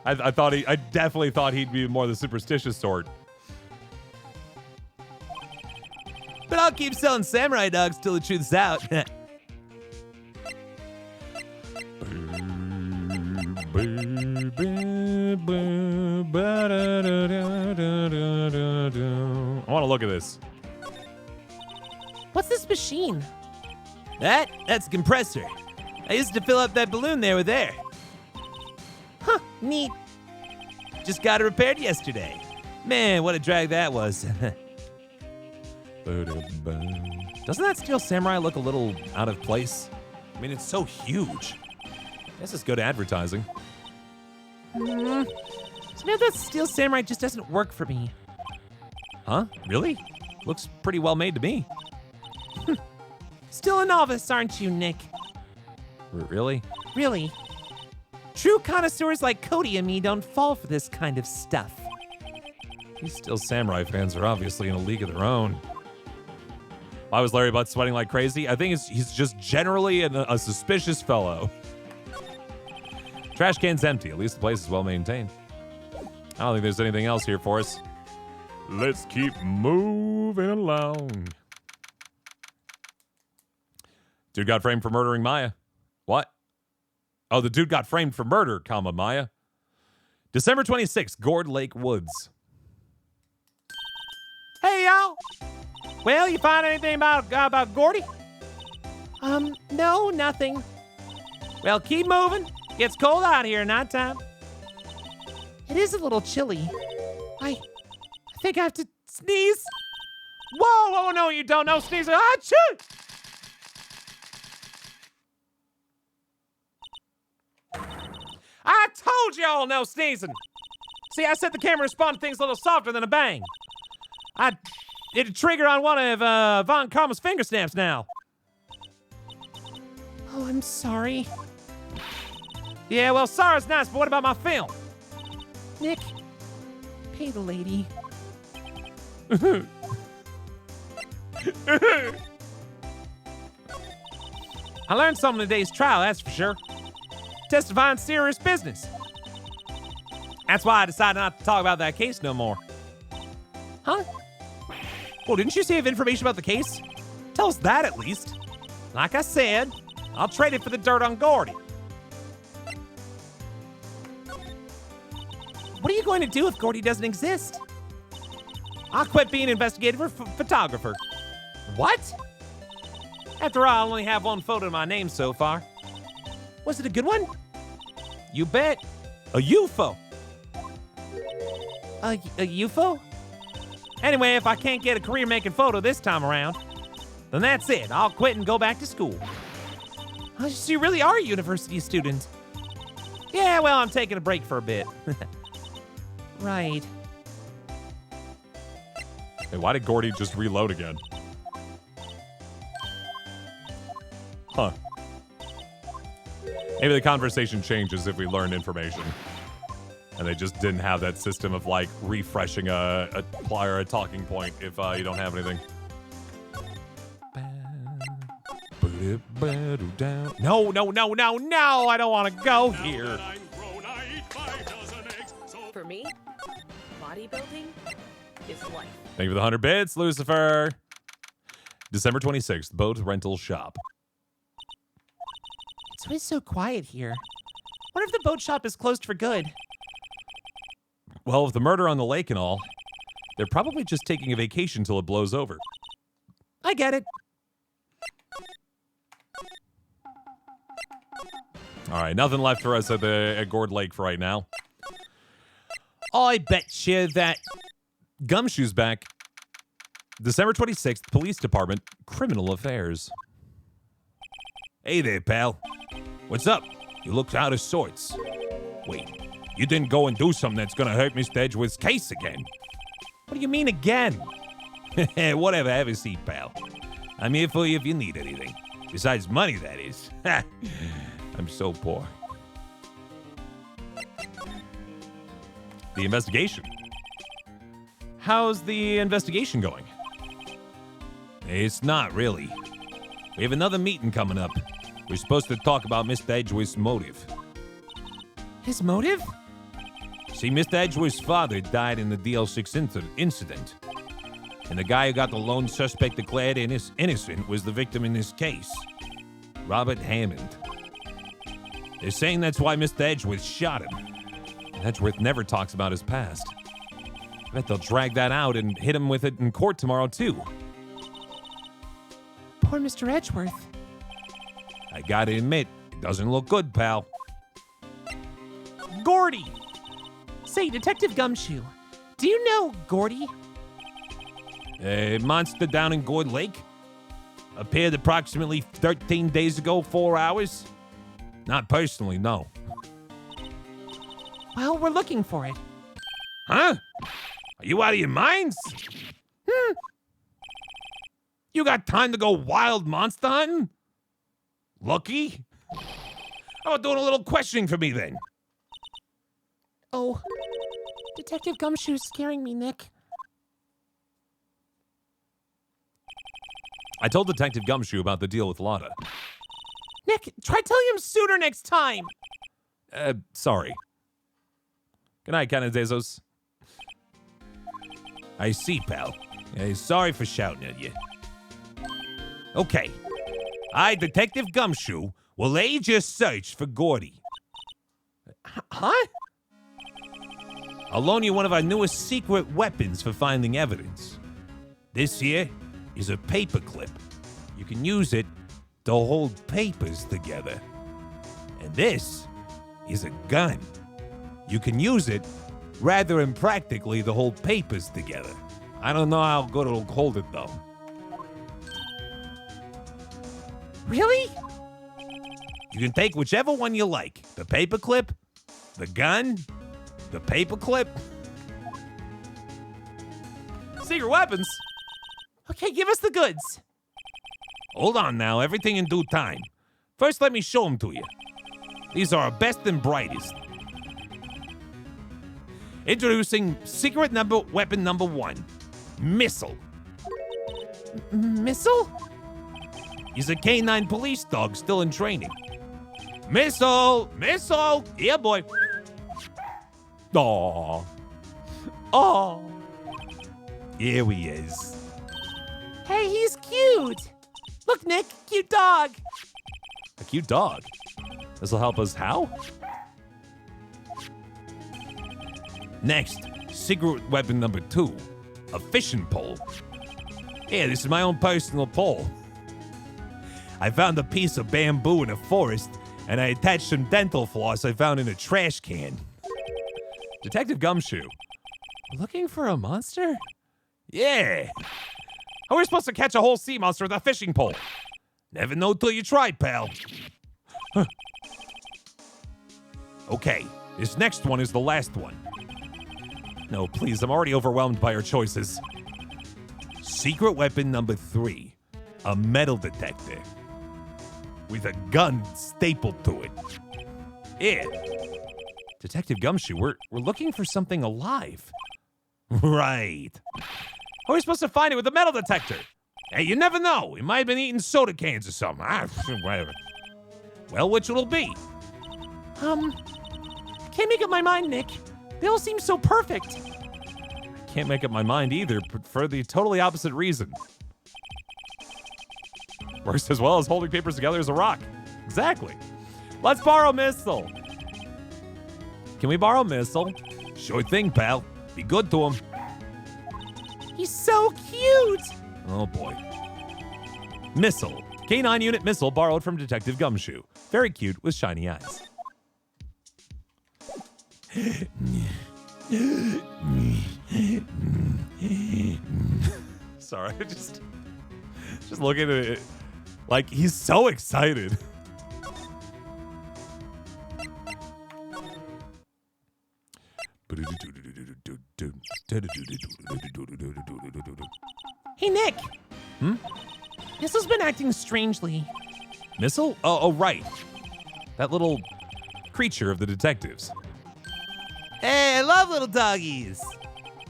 I definitely thought he'd be more the superstitious sort. But I'll keep selling samurai dogs till the truth's out. I want to look at this. What's this machine? That's a compressor. I used to fill up that balloon there with air. Huh, neat. Just got it repaired yesterday. Man, what a drag that was. Doesn't that Steel Samurai look a little out of place? I mean, it's so huge. I guess it's good advertising. So now that Steel Samurai just doesn't work for me. Huh? Really? Looks pretty well made to me. Still a novice, aren't you, Nick? Really? Really. True connoisseurs like Cody and me don't fall for this kind of stuff. These Steel Samurai fans are obviously in a league of their own. Why was Larry Butt sweating like crazy? I think he's just generally a suspicious fellow. Trash can's empty. At least the place is well maintained. I don't think there's anything else here for us. Let's keep moving along. Dude got framed for murdering Maya. What? Oh, the dude got framed for murder, comma, Maya. December 26th, Gourd Lake Woods. Hey, y'all. Well, you find anything about Gourdy? No, nothing. Well, keep moving. Gets cold out here at nighttime. It is a little chilly. I think I have to sneeze. Whoa, no, you don't. No sneezing. Achoo! I told y'all no sneezing. See, I set the camera to respond to things a little softer than a bang. It'd trigger on one of Von Karma's finger snaps now. Oh, I'm sorry. Yeah, well, sorry's nice, but what about my film? Nick, pay the lady. I learned something in today's trial, that's for sure. Testifying serious business. That's why I decided not to talk about that case no more. Huh? Oh, didn't you say you have information about the case? Tell us that at least. Like I said, I'll trade it for the dirt on Gourdy. What are you going to do if Gourdy doesn't exist? I'll quit being an investigative photographer. What? After all, I only have one photo in my name so far. Was it a good one? You bet. A UFO. A UFO? Anyway, if I can't get a career making photo this time around, then that's it. I'll quit and go back to school. Oh, so you really are a university student? Yeah, well, I'm taking a break for a bit. Right. Hey, why did Gourdy just reload again? Huh. Maybe the conversation changes if we learn information. And they just didn't have that system of, like, refreshing a talking point if you don't have anything. No, I don't want to go here. For me, bodybuilding is life. Thank you for the 100 bits, Lucifer. December 26th, boat rental shop. It's always so quiet here. What if the boat shop is closed for good? Well, with the murder on the lake and all, they're probably just taking a vacation till it blows over. I get it. All right, nothing left for us at Gourd Lake for right now. I bet you that Gumshoe's back. December 26th, Police Department, Criminal Affairs. Hey there, pal. What's up? You look out of sorts. Wait, you didn't go and do something that's gonna hurt Mr. Edgeworth's case again? What do you mean again? Whatever, have a seat, pal. I'm here for you if you need anything. Besides money, that is. I'm so poor. The investigation. How's the investigation going? It's not really. We have another meeting coming up. We're supposed to talk about Mr. Edgeworth's motive. His motive? See, Mr. Edgeworth's father died in the DL6 incident. And the guy who got the lone suspect declared innocent was the victim in this case. Robert Hammond. They're saying that's why Mr. Edgeworth shot him. And Edgeworth never talks about his past. I bet they'll drag that out and hit him with it in court tomorrow, too. Poor Mr. Edgeworth. I gotta admit, it doesn't look good, pal. Gourdy! Say, Detective Gumshoe, do you know Gourdy? A monster down in Gourd Lake? Appeared approximately 13 days ago, 4 hours? Not personally, no. Well, we're looking for it. Huh? Are you out of your minds? You got time to go wild monster hunting? Lucky? How about doing a little questioning for me then? Oh, Detective Gumshoe's scaring me, Nick. I told Detective Gumshoe about the deal with Lotta. Nick, try telling him sooner next time. Sorry. Good night, Canadezos. I see, pal. Sorry for shouting at you. Okay. I, Detective Gumshoe, will aid your search for Gourdy. Huh? I'll loan you one of our newest secret weapons for finding evidence. This here is a paperclip. You can use it to hold papers together. And this is a gun. You can use it rather impractically to hold papers together. I don't know how good it'll hold it, though. Really? You can take whichever one you like. The paperclip, the gun, the paperclip. Secret weapons? Okay, give us the goods. Hold on now, everything in due time. First, let me show them to you. These are our best and brightest. Introducing secret weapon number 1, Missile. Missile? He's a K9 police dog still in training. Missile! Missile! Yeah, boy. Aww. Oh. Here he is. Hey, he's cute. Look, Nick, cute dog. A cute dog. This'll help us how? Next, secret weapon number 2, a fishing pole. Yeah, this is my own personal pole. I found a piece of bamboo in a forest, and I attached some dental floss I found in a trash can. Detective Gumshoe. Looking for a monster? Yeah. How are we supposed to catch a whole sea monster with a fishing pole? Never know till you try, pal. Huh. Okay, this next one is the last one. No, please, I'm already overwhelmed by our choices. Secret weapon number 3, a metal detector. With a gun stapled to it. Yeah. Detective Gumshoe, we're looking for something alive. Right. How are we supposed to find it with a metal detector? Hey, you never know. It might have been eating soda cans or something. Whatever. Well, which it'll be? Can't make up my mind, Nick. They all seem so perfect. Can't make up my mind either, but for the totally opposite reason. Works as well as holding papers together as a rock. Exactly. Let's borrow Missile. Can we borrow Missile? Sure thing, pal. Be good to him. He's so cute. Oh, boy. Missile. K9 unit missile borrowed from Detective Gumshoe. Very cute with shiny eyes. Sorry, just looking at it. Like, he's so excited. Hey, Nick. Missile's been acting strangely. Missile? Oh, right. That little creature of the detectives. Hey, I love little doggies.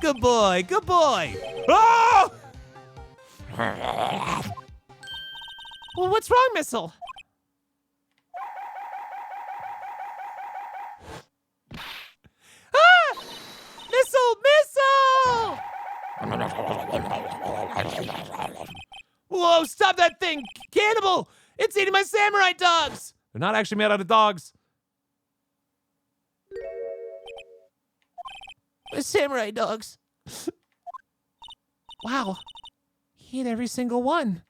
Good boy, good boy. Oh! Well, what's wrong, Missile? Ah! Missile! Whoa, stop that thing! Cannibal! It's eating my samurai dogs! They're not actually made out of dogs. My samurai dogs. Wow. He ate every single one.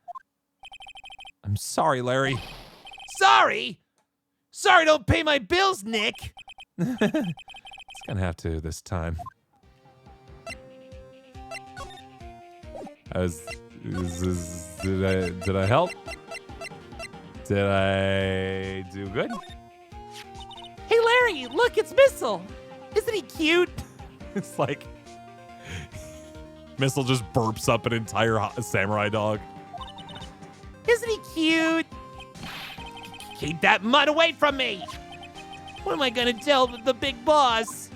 I'm sorry, Larry. Sorry? Sorry, don't pay my bills, Nick. It's gonna have to this time. Did I help? Did I do good? Hey, Larry, look, it's Missile. Isn't he cute? It's like Missile just burps up an entire samurai dog. Isn't he cute? Keep that mud away from me. What am I gonna tell the big boss?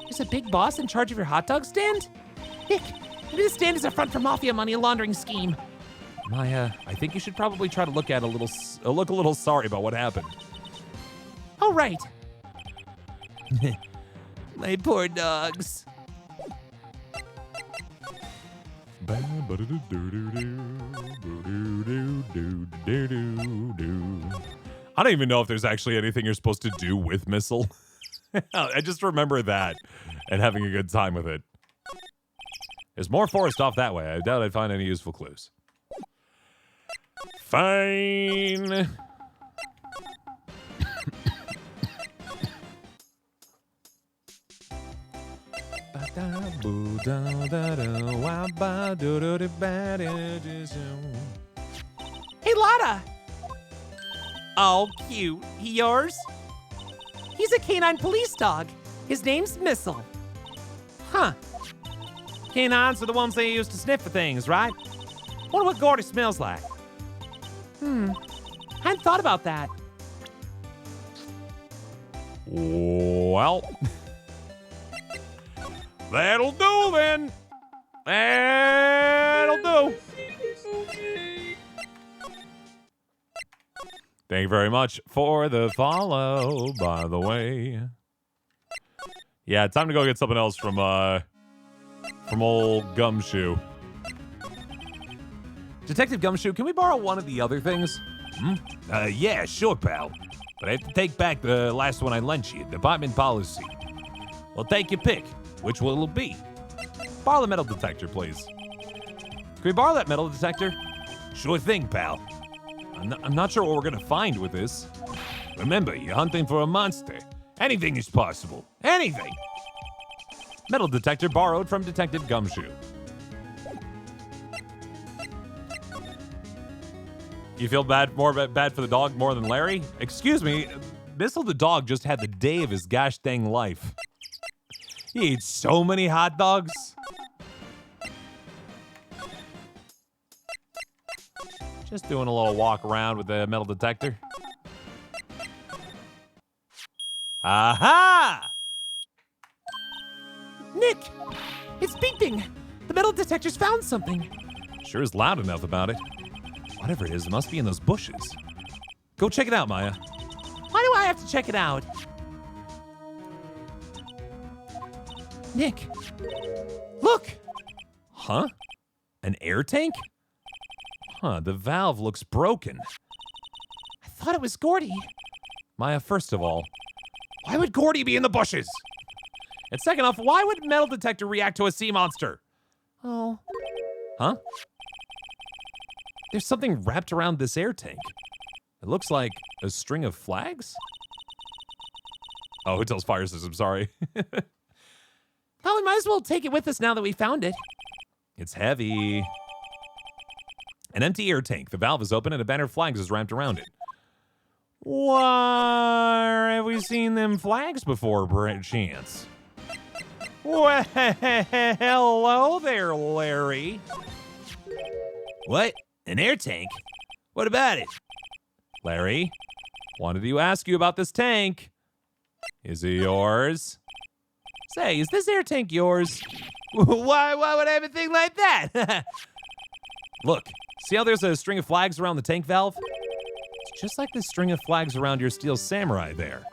There's a big boss in charge of your hot dog stand? Nick, maybe this stand is a front for mafia money laundering scheme. Maya, I think you should probably try to look a little sorry about what happened. Oh, right. My poor dogs. I don't even know if there's actually anything you're supposed to do with Missile. I just remember that and having a good time with it. There's more forest off that way. I doubt I'd find any useful clues. Fine. Hey, Lotta. Oh, cute. He yours? He's a canine police dog. His name's Missile. Huh. Canines are the ones they use to sniff for things, right? Wonder what Gourdy smells like. Hadn't thought about that. Well, that'll do then. That'll do. Thank you very much for the follow, by the way. Yeah, time to go get something else from old Gumshoe. Detective Gumshoe, can we borrow one of the other things? Yeah, sure, pal. But I have to take back the last one I lent you, department policy. Well, take your pick. Which will it be? Borrow the metal detector, please. Can we borrow that metal detector? Sure thing, pal. I'm not sure what we're gonna find with this. Remember, you're hunting for a monster. Anything is possible. Anything. Metal detector borrowed from Detective Gumshoe. You feel bad for the dog more than Larry? Excuse me, Missile the dog just had the day of his gosh dang life. He ate so many hot dogs. Just doing a little walk around with the metal detector. Aha! Nick, it's beeping. The metal detector's found something. Sure is loud enough about it. Whatever it is, it must be in those bushes. Go check it out, Maya. Why do I have to check it out? Nick, look. Huh? An air tank? Huh, the valve looks broken. I thought it was Gourdy. Maya, first of all, why would Gourdy be in the bushes? And second off, why would metal detector react to a sea monster? Oh. Huh? There's something wrapped around this air tank. It looks like a string of flags? Oh, it tells fire system, sorry. Well, we might as well take it with us now that we found it. It's heavy. An empty air tank. The valve is open and a banner of flags is wrapped around it. Where have we seen them flags before, perchance? Well, hello there, Larry. What? An air tank? What about it? Larry? Wanted to ask you about this tank. Is it yours? Say, is this air tank yours? Why would I have a thing like that? Look, see how there's a string of flags around the tank valve? It's just like the string of flags around your steel samurai there.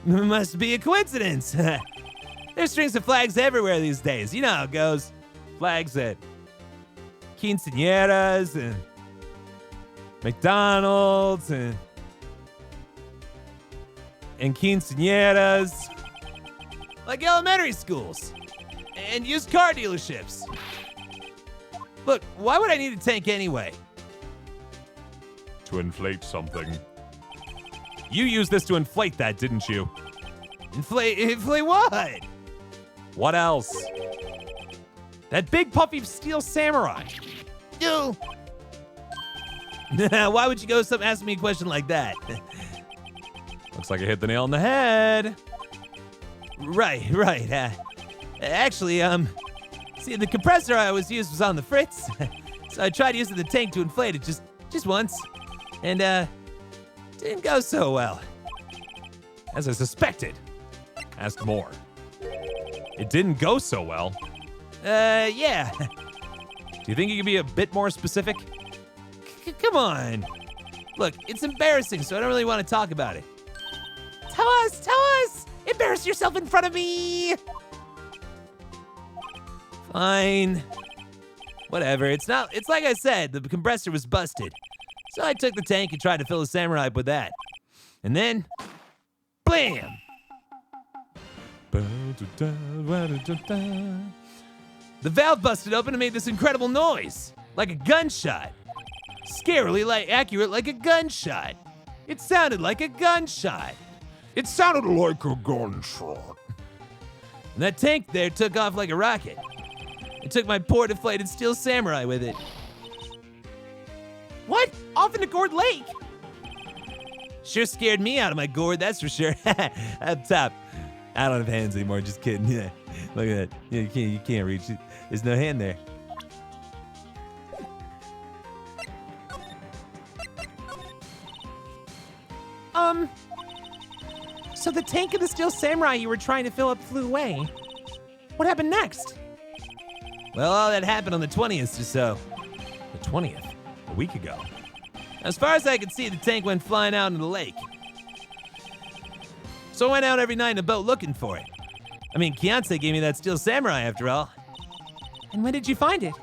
Must be a coincidence. There's strings of flags everywhere these days. You know how it goes. Flags at quinceañeras and McDonald's and quinceañeras. Like elementary schools and used car dealerships. Look, why would I need a tank anyway? To inflate something. You used this to inflate that, didn't you? Inflate what? What else? That big puffy steel samurai. Ew. Why would you go ask me a question like that? Looks like I hit the nail on the head. Right. Actually, see, the compressor I always used was on the fritz, so I tried using the tank to inflate it just once, and didn't go so well, as I suspected. Ask more. It didn't go so well. Yeah. Do you think you could be a bit more specific? Come on. Look, it's embarrassing, so I don't really want to talk about it. Tell us! Embarrass yourself in front of me! Fine. Whatever, it's like I said, the compressor was busted. So I took the tank and tried to fill the samurai up with that. And then, blam! The valve busted open and made this incredible noise, like a gunshot. Scarily accurate like a gunshot. It sounded like a gunshot. It sounded like a gunshot. And that tank there took off like a rocket. It took my poor deflated steel samurai with it. What? Off into Gourd Lake? Sure scared me out of my gourd, that's for sure. Up top. I don't have hands anymore, just kidding. Yeah. Look at that. Yeah, you can't reach it. There's no hand there. So the tank of the steel samurai you were trying to fill up flew away. What happened next? Well, all that happened on the 20th or so. The 20th? A week ago. As far as I could see, the tank went flying out into the lake. So I went out every night in a boat looking for it. I mean, Kianse gave me that steel samurai after all. And when did you find it?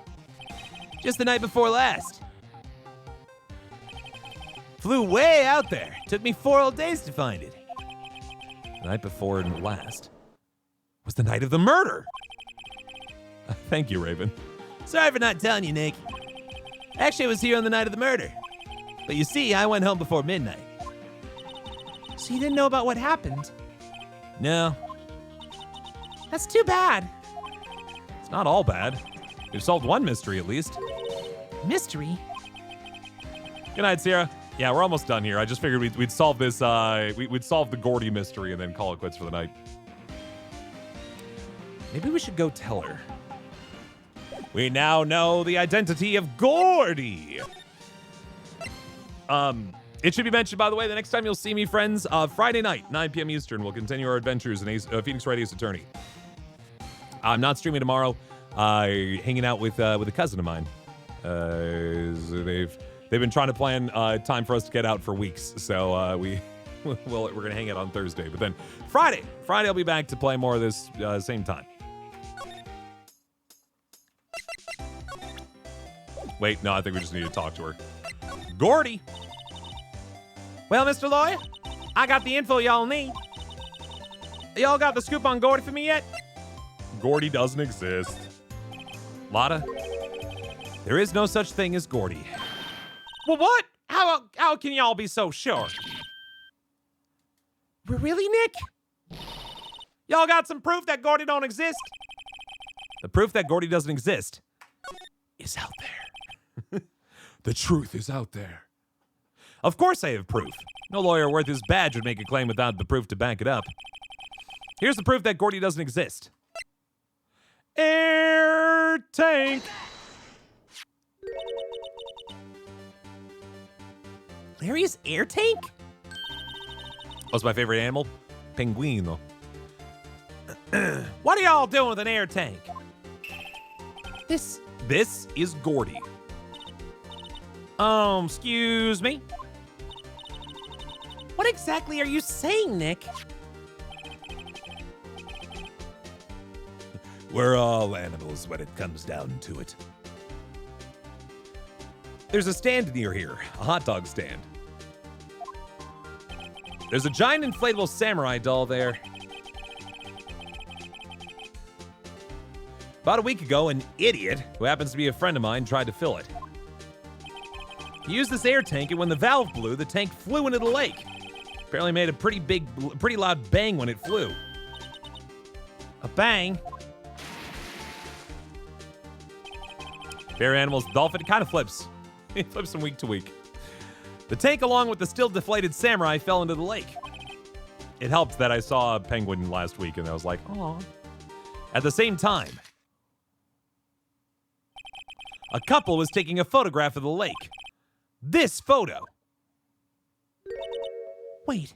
Just the night before last. Flew way out there. Took me 4 whole days to find it. The night before and last was the night of the murder. Thank you, Raven. Sorry for not telling you, Nick. Actually, I was here on the night of the murder. But you see, I went home before midnight. So you didn't know about what happened? No. That's too bad. It's not all bad. We've solved one mystery at least. Mystery? Good night, Sierra. Yeah, we're almost done here. I just figured we'd solve this, we'd solve the Gourdy mystery and then call it quits for the night. Maybe we should go tell her. We now know the identity of Gourdy. It should be mentioned, by the way, the next time you'll see me, friends, Friday night, 9 p.m. Eastern, we'll continue our adventures in Phoenix Wright Ace Attorney. I'm not streaming tomorrow. Hanging out with a cousin of mine. They've been trying to plan time for us to get out for weeks, so we're gonna hang out on Thursday. But then Friday I'll be back to play more of this same time. Wait, no, I think we just need to talk to her. Gourdy. Well, Mr. Lawyer, I got the info y'all need. Y'all got the scoop on Gourdy for me yet? Gourdy doesn't exist. Lotta, there is no such thing as Gourdy. Well, what? How can y'all be so sure? Really, Nick? Y'all got some proof that Gourdy don't exist? The proof that Gourdy doesn't exist is out there. The truth is out there. Of course I have proof. No lawyer worth his badge would make a claim without the proof to back it up. Here's the proof that Gourdy doesn't exist. Air tank. Larry's air tank? What's my favorite animal? Penguino. What are y'all doing with an air tank? This is Gourdy. Excuse me? What exactly are you saying, Nick? We're all animals when it comes down to it. There's a stand near here, a hot dog stand. There's a giant inflatable samurai doll there. About a week ago, an idiot, who happens to be a friend of mine, tried to fill it. He used this air tank, and when the valve blew, the tank flew into the lake. Apparently made a pretty loud bang when it flew. A bang? Fair animals, dolphin, it kind of flips. It flips from week to week. The tank, along with the still deflated samurai, fell into the lake. It helped that I saw a penguin last week, and I was like, aw. At the same time, a couple was taking a photograph of the lake. This photo. Wait.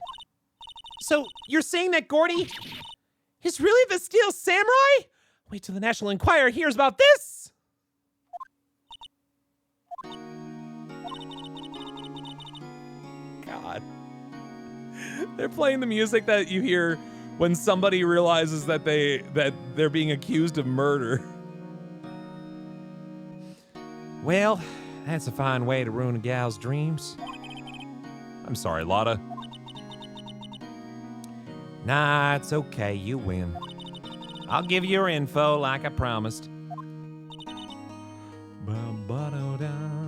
So you're saying that Gourdy is really the Steel Samurai? Wait till the National Enquirer hears about this. God. They're playing the music that you hear when somebody realizes that they're being accused of murder. Well, that's a fine way to ruin a gal's dreams. I'm sorry, Lotta. Nah, it's okay. You win. I'll give you your info like I promised. Well,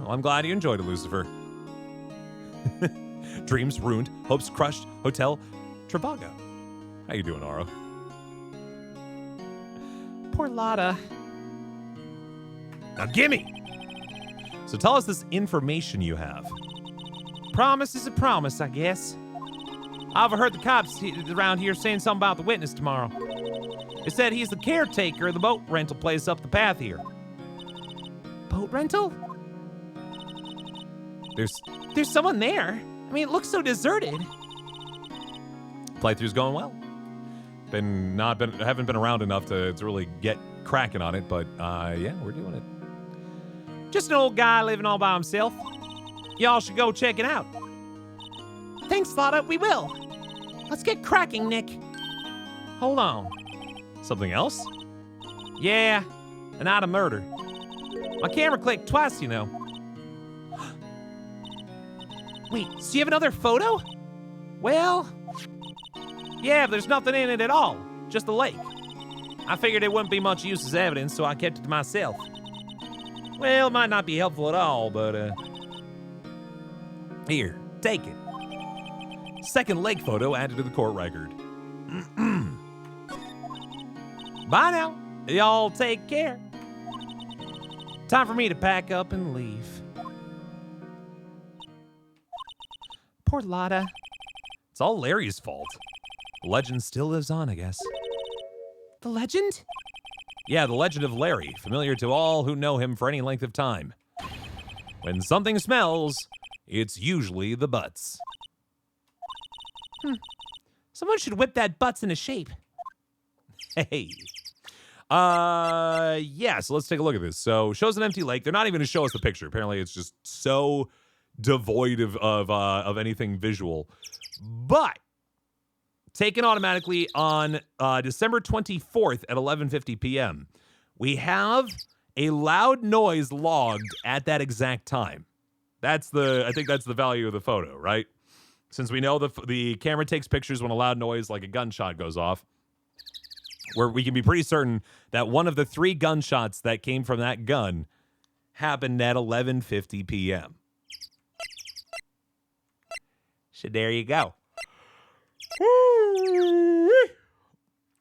I'm glad you enjoyed it, Lucifer. Dreams ruined, hopes crushed, Hotel Trivago. How you doing, Aro? Poor Lotta. Now gimme! So tell us this information you have. Promise is a promise, I guess. I overheard the cops around here saying something about the witness tomorrow. They said he's the caretaker of the boat rental place up the path here. Boat rental? There's someone there. I mean, it looks so deserted. Playthrough's going well. Haven't been around enough to really get cracking on it, but yeah, we're doing it. Just an old guy living all by himself. Y'all should go check it out. Thanks, Lotta. We will. Let's get cracking, Nick. Hold on. Something else? Yeah, an item of murder. My camera clicked twice, you know. Wait, so you have another photo? Well, yeah, but there's nothing in it at all. Just the lake. I figured it wouldn't be much use as evidence, so I kept it to myself. Well, it might not be helpful at all, but, Here, take it. Second lake photo added to the court record. bye now. Y'all take care. Time for me to pack up and leave. Poor Lotta. It's all Larry's fault. The legend still lives on, I guess. The legend? Yeah, the legend of Larry, familiar to all who know him for any length of time. When something smells, it's usually the butts. Someone should whip that butts into shape. Hey. Yeah, so let's take a look at this. So, shows an empty lake. They're not even going to show us the picture. Apparently, it's just so devoid of anything visual. But taken automatically on December 24th at 11:50 p.m. We have a loud noise logged at that exact time. I think that's the value of the photo, right? Since we know the camera takes pictures when a loud noise like a gunshot goes off, where we can be pretty certain that one of the 3 gunshots that came from that gun happened at 11:50 p.m. So there you go.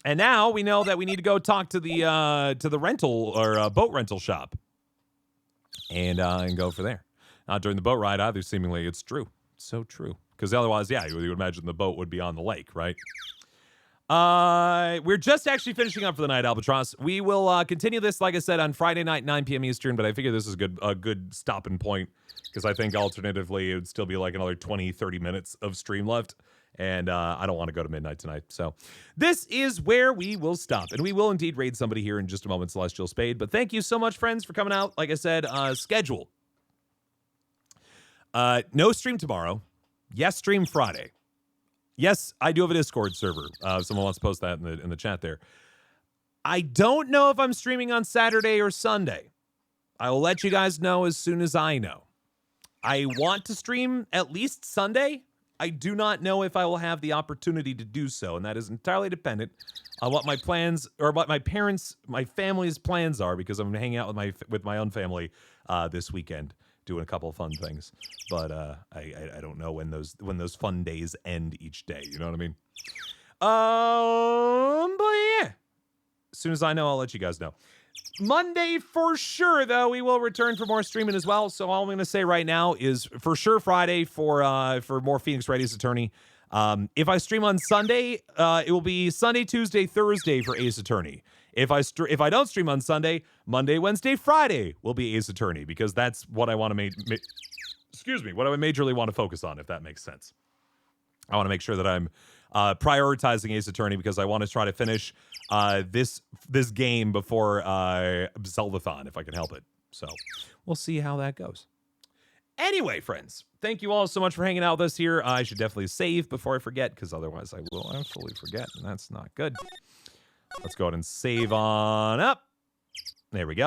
And now we know that we need to go talk to the rental or boat rental shop and go for there. Not during the boat ride either. Seemingly, it's true. It's so true. Because otherwise, yeah, you would imagine the boat would be on the lake, right? We're just actually finishing up for the night, Albatross. We will continue this, like I said, on Friday night, 9 p.m. Eastern, but I figure this is a good stopping point because I think alternatively it would still be like another 20, 30 minutes of stream left, and I don't want to go to midnight tonight. So this is where we will stop, and we will indeed raid somebody here in just a moment, Celestial Spade. But thank you so much, friends, for coming out. Like I said, schedule. No stream tomorrow. Yes, stream Friday. Yes, I do have a Discord server. Someone wants to post that in the chat there. I don't know if I'm streaming on Saturday or Sunday. I will let you guys know as soon as I know. I want to stream at least Sunday. I do not know if I will have the opportunity to do so, and that is entirely dependent on what my plans or what my family's plans are, because I'm hanging out with my own family this weekend, doing a couple of fun things. But I don't know when those fun days end each day. You know what I mean? But yeah, as soon as I know, I'll let you guys know. Monday for sure, though, we will return for more streaming as well. So all I'm going to say right now is for sure Friday for more Phoenix Wright Ace Attorney. If I stream on Sunday, it will be Sunday, Tuesday, Thursday for Ace Attorney. If I don't stream on Sunday, Monday, Wednesday, Friday will be Ace Attorney, because that's what I want to what I majorly want to focus on, if that makes sense. I want to make sure that I'm prioritizing Ace Attorney because I want to try to finish this game before Zeldathon, if I can help it. So we'll see how that goes. Anyway, friends, thank you all so much for hanging out with us here. I should definitely save before I forget, because otherwise I will absolutely forget, and that's not good. Let's go ahead and save on up. There we go.